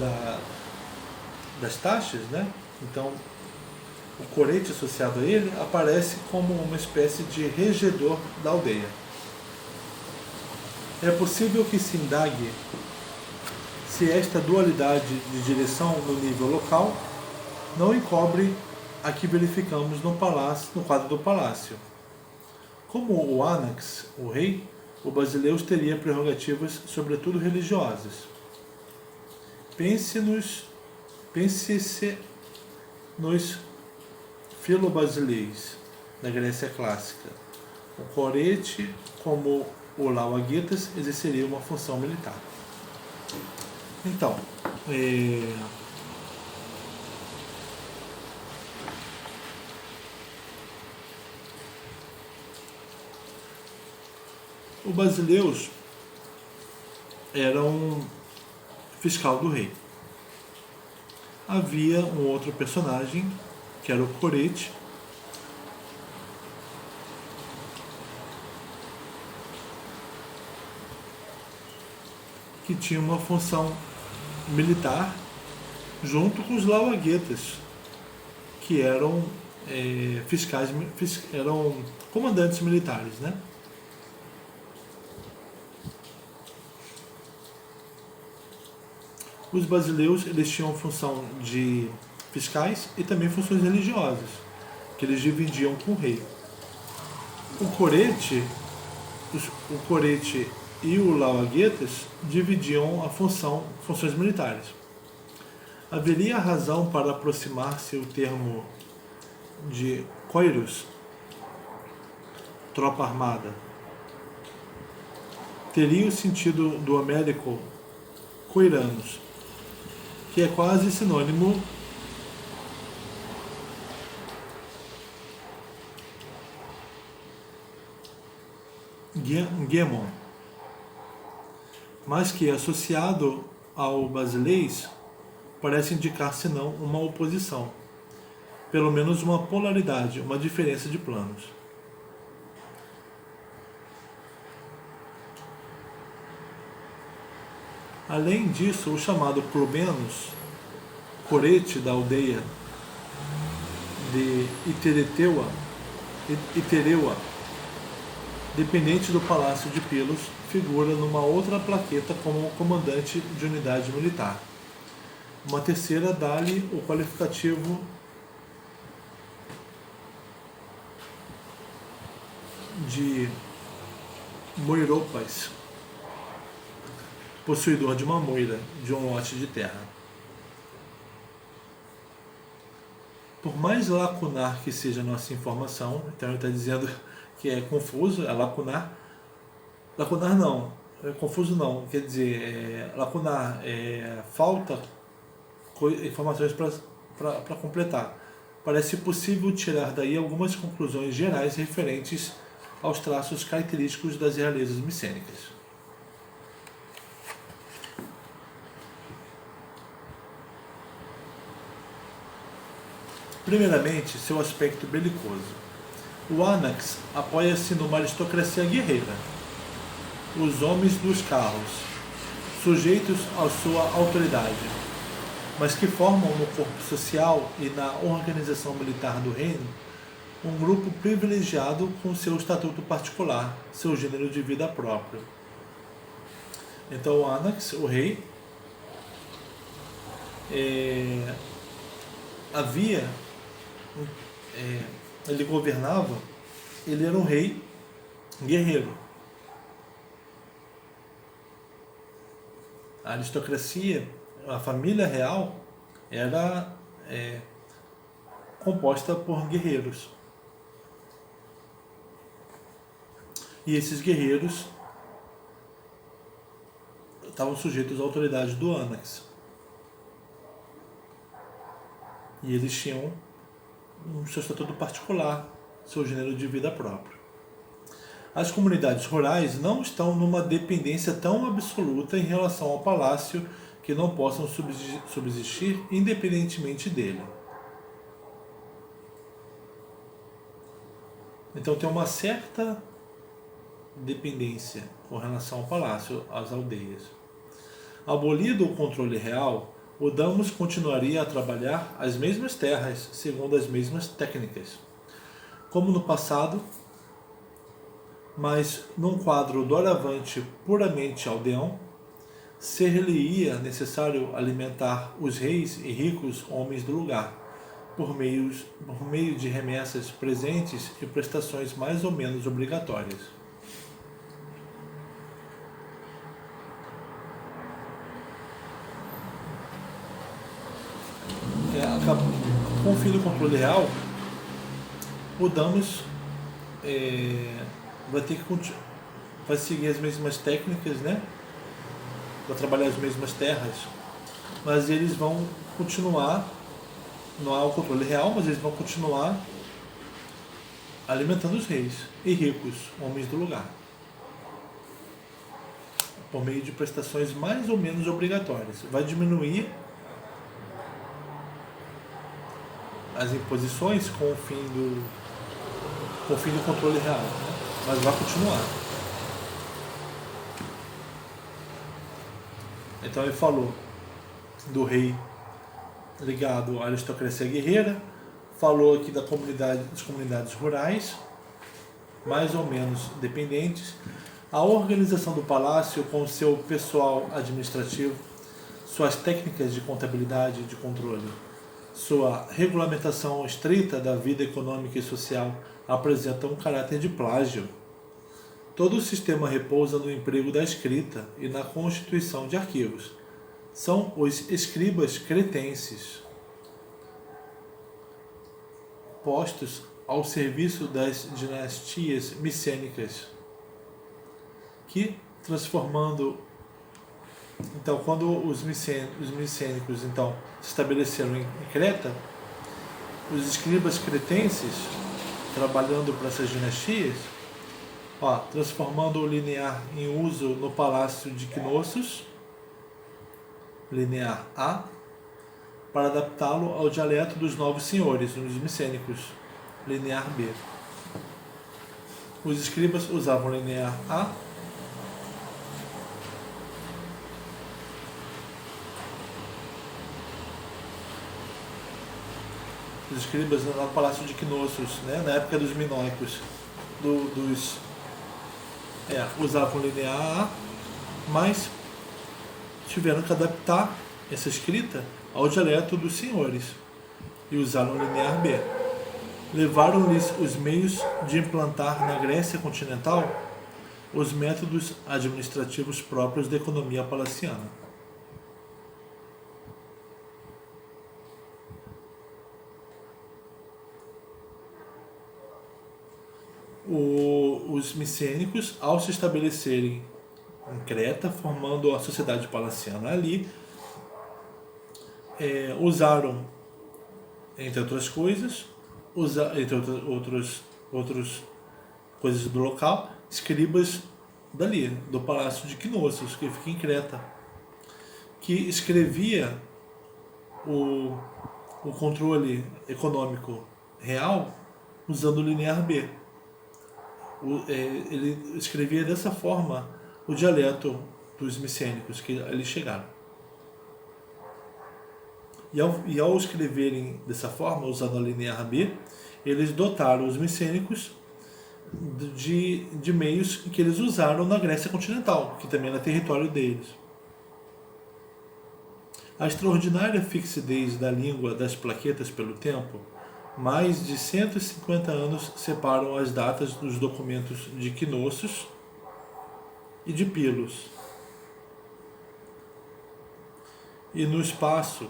das taxas, Então, o Corete associado a ele aparece como uma espécie de regedor da aldeia. É possível que se indague se esta dualidade de direção no nível local não encobre a que verificamos no quadro do palácio. Como o Anax, o rei, o Basileus teria prerrogativas sobretudo religiosas. Pense-se nos filobasileis da Grécia clássica. O Corete, como o Lauaguetas, exerceria uma função militar. Então, o Basileus era um fiscal do rei. Havia um outro personagem, que era o Corete, que tinha uma função militar junto com os Lauaguetas, que eram eram comandantes militares, Os basileus, eles tinham função de fiscais e também funções religiosas, que eles dividiam com o rei. O corete, o corete e o lauaguetas dividiam a funções militares. Haveria razão para aproximar-se o termo de coiros, tropa armada. Teria o sentido do homérico coiranos, que é quase sinônimo gemon, mas que, associado ao basilês, parece indicar senão uma oposição, pelo menos uma polaridade, uma diferença de planos. Além disso, o chamado clubenos, corete da aldeia de Itereua, dependente do Palácio de Pilos, figura numa outra plaqueta como comandante de unidade militar. Uma terceira dá-lhe o qualificativo de moiropas, possuidor de uma moira, de um lote de terra. Por mais lacunar que seja a nossa informação, então ele está dizendo que é confuso, é lacunar. Lacunar não, é confuso não, quer dizer, lacunar, falta informações para completar. Parece possível tirar daí algumas conclusões gerais referentes aos traços característicos das realezas micênicas. Primeiramente, seu aspecto belicoso. O Anax apoia-se numa aristocracia guerreira. Os homens dos carros, sujeitos à sua autoridade, mas que formam no corpo social e na organização militar do reino um grupo privilegiado com seu estatuto particular, seu gênero de vida próprio. Então o Anax, o rei, ele governava, ele era um rei guerreiro. A aristocracia, a família real, era composta por guerreiros. E esses guerreiros estavam sujeitos à autoridade do Anax. E eles tinham um seu estatuto particular, seu gênero de vida próprio. As comunidades rurais não estão numa dependência tão absoluta em relação ao palácio que não possam subsistir independentemente dele. Então tem uma certa dependência com relação ao palácio, às aldeias. Abolido o controle real, o Damos continuaria a trabalhar as mesmas terras, segundo as mesmas técnicas, como no passado, mas num quadro doravante puramente aldeão, ser-lhe-ia necessário alimentar os reis e ricos homens do lugar, por meio de remessas, presentes e prestações mais ou menos obrigatórias. Com o fim do controle real, o Damos vai seguir as mesmas técnicas, né? Vai trabalhar as mesmas terras, mas eles vão continuar, não há o controle real, mas eles vão continuar alimentando os reis e ricos, homens do lugar, por meio de prestações mais ou menos obrigatórias. Vai diminuir as imposições com o fim do controle real, né? Mas vai continuar. Então ele falou do rei ligado à aristocracia guerreira, falou aqui das comunidades rurais, mais ou menos dependentes, a organização do palácio com seu pessoal administrativo, suas técnicas de contabilidade e de controle, sua regulamentação estrita da vida econômica e social apresentam um caráter de plágio. Todo o sistema repousa no emprego da escrita e na constituição de arquivos. São os escribas cretenses, postos ao serviço das dinastias micênicas, que transformando. Então, quando os micênicos então, se estabeleceram em Creta, os escribas cretenses, trabalhando para essas dinastias, transformando o linear em uso no palácio de Knossos, linear A, para adaptá-lo ao dialeto dos novos senhores, os micênicos, linear B. Os escribas usavam linear A os escribas no palácio de Knossos, né, na época dos minoicos, usavam linear A, mas tiveram que adaptar essa escrita ao dialeto dos senhores e usaram linear B. Levaram-lhes os meios de implantar na Grécia continental os métodos administrativos próprios da economia palaciana. Os micênicos, ao se estabelecerem em Creta, formando a sociedade palaciana ali, usaram, entre outras coisas, entre outras coisas do local, escribas dali, do palácio de Knossos, que fica em Creta, que escrevia o controle econômico real usando o linear B. Ele escrevia dessa forma o dialeto dos micênicos que ali chegaram. E ao escreverem dessa forma, usando a linear B, eles dotaram os micênicos de meios que eles usaram na Grécia continental, que também era território deles. A extraordinária fixidez da língua das plaquetas pelo tempo, mais de 150 anos separam as datas dos documentos de Knossos e de Pilos. E no espaço,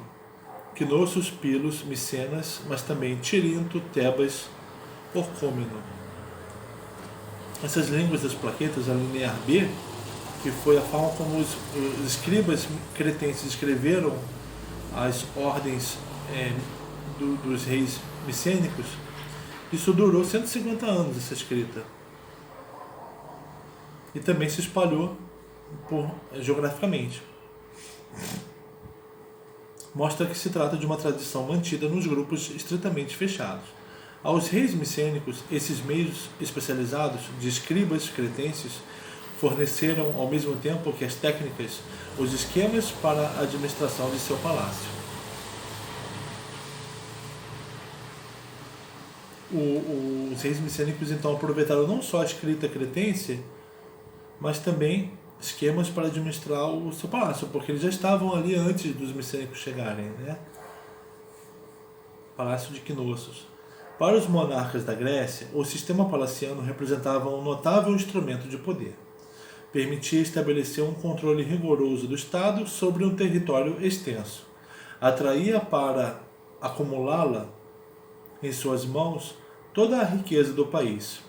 Knossos, Pilos, Micenas, mas também Tirinto, Tebas, Orcômeno. Essas línguas das plaquetas, a linear B, que foi a forma como os escribas cretenses escreveram as ordens dos reis micênicos, isso durou 150 anos, essa escrita. E também se espalhou geograficamente. Mostra que se trata de uma tradição mantida nos grupos estritamente fechados. Aos reis micênicos, esses meios especializados de escribas cretenses forneceram, ao mesmo tempo que as técnicas, os esquemas para a administração de seu palácio. Os reis micênicos então aproveitaram não só a escrita cretense, mas também esquemas para administrar o seu palácio, porque eles já estavam ali antes dos micênicos chegarem, né? Palácio de Knossos. Para os monarcas da Grécia, o sistema palaciano representava um notável instrumento de poder. Permitia estabelecer um controle rigoroso do Estado sobre um território extenso. Atraía para acumulá-la em suas mãos toda a riqueza do país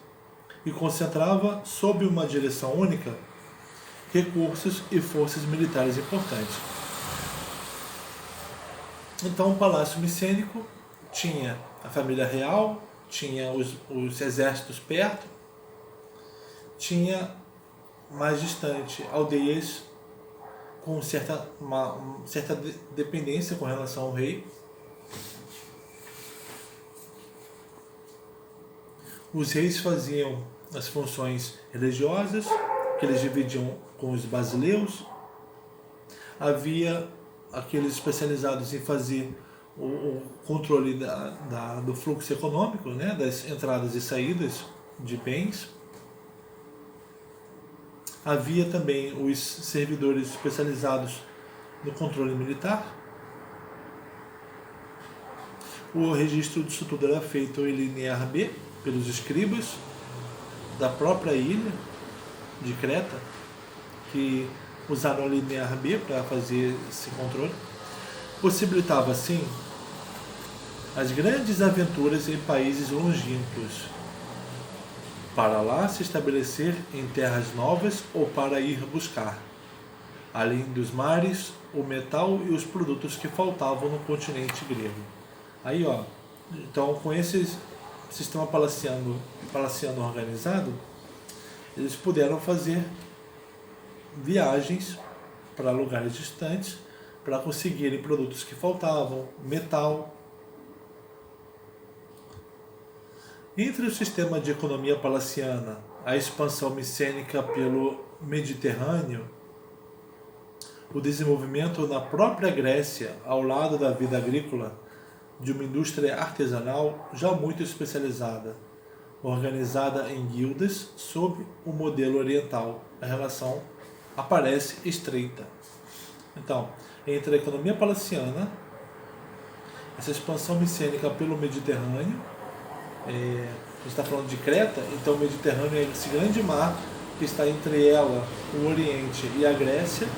e concentrava sob uma direção única recursos e forças militares importantes. Então, o Palácio Micênico tinha a família real, tinha os exércitos perto, tinha mais distante aldeias com certa dependência com relação ao rei. Os reis faziam as funções religiosas, que eles dividiam com os basileus. Havia aqueles especializados em fazer o controle do fluxo econômico, né, das entradas e saídas de bens. Havia também os servidores especializados no controle militar. O registro disso tudo era feito em linear B, pelos escribas da própria ilha de Creta, que usaram a linear B para fazer esse controle. Possibilitava, assim, as grandes aventuras em países longínquos, para lá se estabelecer em terras novas ou para ir buscar, além dos mares, o metal e os produtos que faltavam no continente grego. Aí, ó, então com esse sistema palaciano organizado, eles puderam fazer viagens para lugares distantes para conseguirem produtos que faltavam, metal. Entre o sistema de economia palaciana, a expansão micênica pelo Mediterrâneo, o desenvolvimento na própria Grécia, ao lado da vida agrícola, de uma indústria artesanal já muito especializada, organizada em guildas sob o modelo oriental, a relação aparece estreita. Então, entre a economia palaciana, essa expansão micênica pelo Mediterrâneo, a gente está falando de Creta, então o Mediterrâneo é esse grande mar que está entre ela, o Oriente e a Grécia.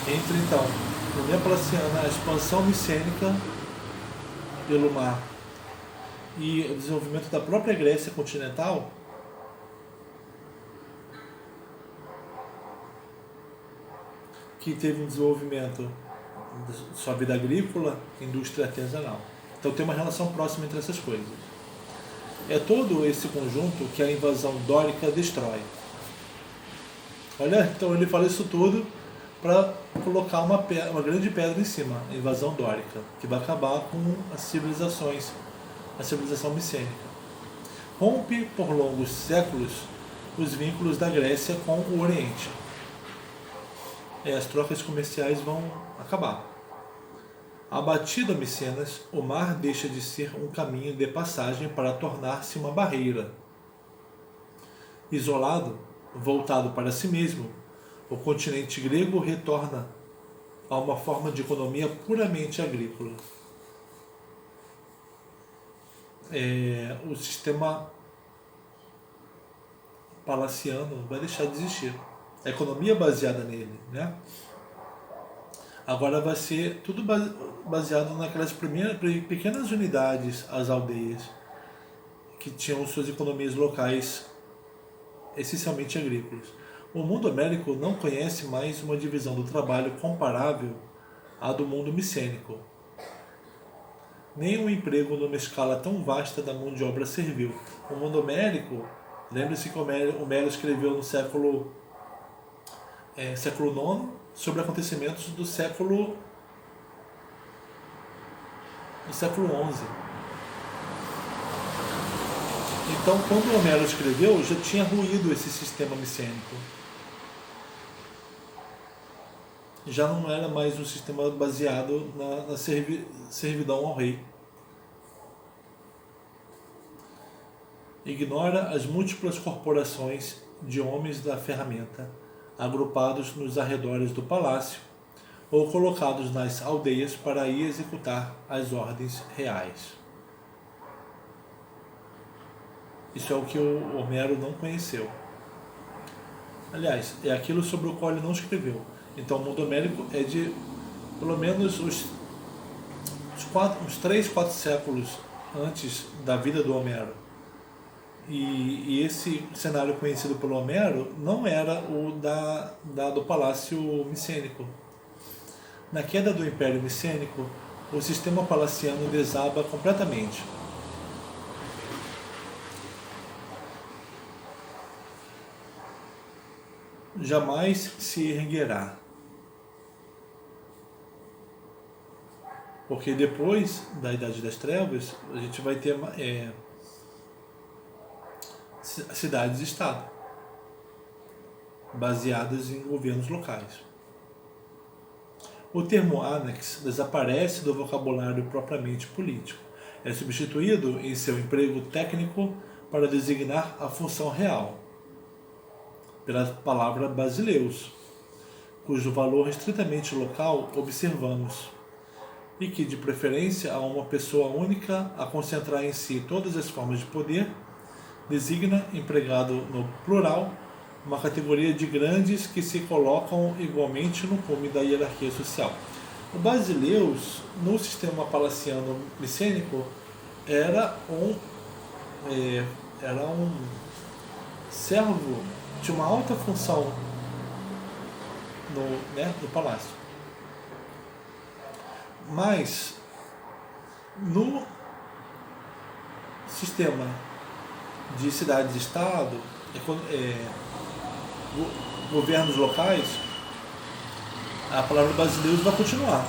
Entre então a economia palaciana, a expansão micênica pelo mar e o desenvolvimento da própria Grécia continental, que teve um desenvolvimento de sua vida agrícola, indústria artesanal. Então tem uma relação próxima entre essas coisas. É todo esse conjunto que a invasão dórica destrói. Olha, então ele fala isso tudo para colocar uma grande pedra em cima, a invasão dórica, que vai acabar com as civilizações, a civilização micênica. Rompe por longos séculos os vínculos da Grécia com o Oriente. As trocas comerciais vão acabar. Abatido a Micenas, o mar deixa de ser um caminho de passagem para tornar-se uma barreira. Isolado, voltado para si mesmo, o continente grego retorna a uma forma de economia puramente agrícola. O sistema palaciano vai deixar de existir. A economia baseada nele, né? Agora vai ser tudo baseado naquelas pequenas unidades, as aldeias, que tinham suas economias locais essencialmente agrícolas. O mundo homérico não conhece mais uma divisão do trabalho comparável à do mundo micênico. Nem um emprego numa escala tão vasta da mão de obra servil. O mundo homérico, lembre-se que Homero escreveu no século IX sobre acontecimentos do século XI. Então, quando Homero escreveu, já tinha ruído esse sistema micênico. Já não era mais um sistema baseado na servidão ao rei. Ignora as múltiplas corporações de homens da ferramenta, agrupados nos arredores do palácio ou colocados nas aldeias para aí executar as ordens reais. Isso é o que o Homero não conheceu. Aliás, é aquilo sobre o qual ele não escreveu. Então o mundo homérico é de pelo menos uns 3, 4 séculos antes da vida do Homero. E esse cenário conhecido pelo Homero não era o do Palácio Micênico. Na queda do Império Micênico, o sistema palaciano desaba completamente. Jamais se erguerá. Porque depois da Idade das Trevas, a gente vai ter cidades-estado, baseadas em governos locais. O termo annex desaparece do vocabulário propriamente político. É substituído em seu emprego técnico para designar a função real, pela palavra basileus, cujo valor estritamente local observamos, e que, de preferência a uma pessoa única a concentrar em si todas as formas de poder, designa, empregado no plural, uma categoria de grandes que se colocam igualmente no cume da hierarquia social. O Basileus, no sistema palaciano micênico, era um servo de uma alta função no palácio. Mas, no sistema de cidades-estado, governos locais, a palavra Basileus vai continuar,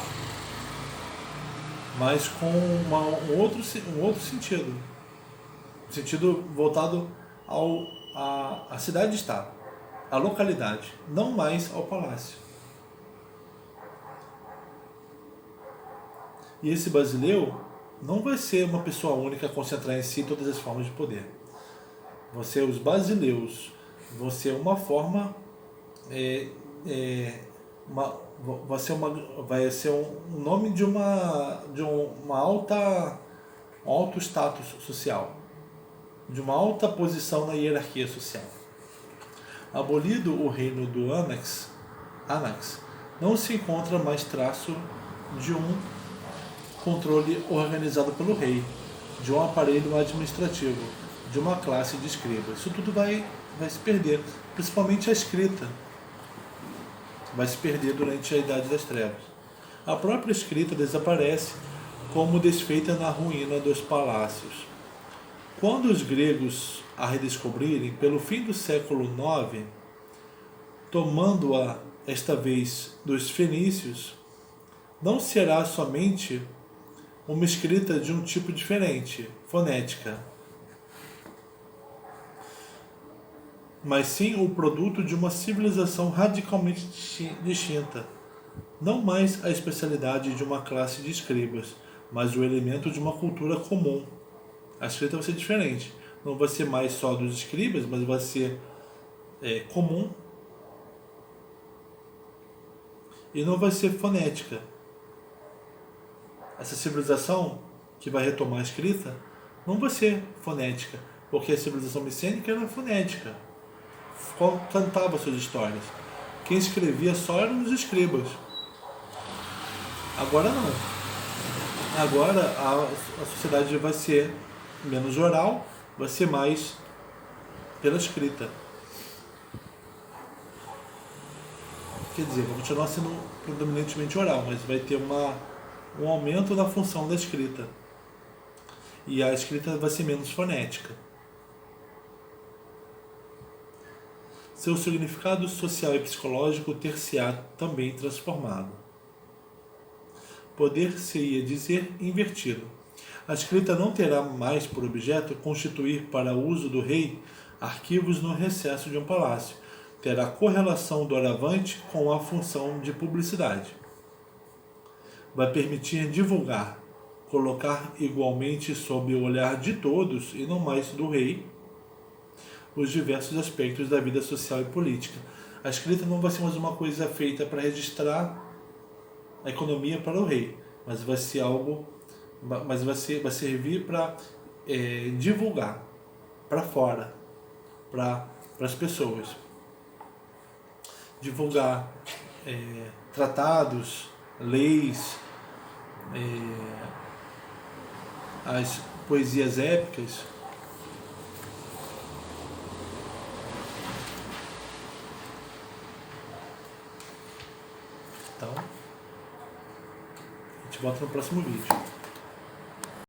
mas com um outro sentido. Sentido voltado à cidade-estado, à localidade, não mais ao palácio. E esse basileu não vai ser uma pessoa única a concentrar em si todas as formas de poder. Os basileus vão ser uma forma, vai ser um nome de um alto status social, de uma alta posição na hierarquia social. Abolido o reino do Anax, não se encontra mais traço de um controle organizado pelo rei, de um aparelho administrativo, de uma classe de escribas. Isso tudo vai se perder, principalmente a escrita vai se perder durante a Idade das Trevas. A própria escrita desaparece como desfeita na ruína dos palácios. Quando os gregos a redescobrirem, pelo fim do século IX, tomando-a esta vez dos fenícios, não será somente uma escrita de um tipo diferente, fonética, mas sim o produto de uma civilização radicalmente distinta, não mais a especialidade de uma classe de escribas, mas o elemento de uma cultura comum. A escrita vai ser diferente, não vai ser mais só dos escribas, mas vai ser comum, e não vai ser fonética. Essa civilização que vai retomar a escrita não vai ser fonética, porque a civilização micênica era fonética, cantava suas histórias. Quem escrevia só eram os escribas. Agora não. Agora a sociedade vai ser menos oral, vai ser mais pela escrita. Quer dizer, vai continuar sendo predominantemente oral, mas vai ter um aumento na função da escrita. E a escrita vai ser menos fonética. Seu significado social e psicológico ter-se-á também transformado. Poder-se-ia dizer invertido. A escrita não terá mais por objeto constituir para uso do rei arquivos no recesso de um palácio. Terá correlação doravante com a função de publicidade. Vai permitir divulgar, colocar igualmente sob o olhar de todos, e não mais do rei, os diversos aspectos da vida social e política. A escrita não vai ser mais uma coisa feita para registrar a economia para o rei, mas vai ser algo, vai servir para divulgar para fora, para as pessoas. Divulgar tratados, leis, as poesias épicas. Então, a gente volta no próximo vídeo.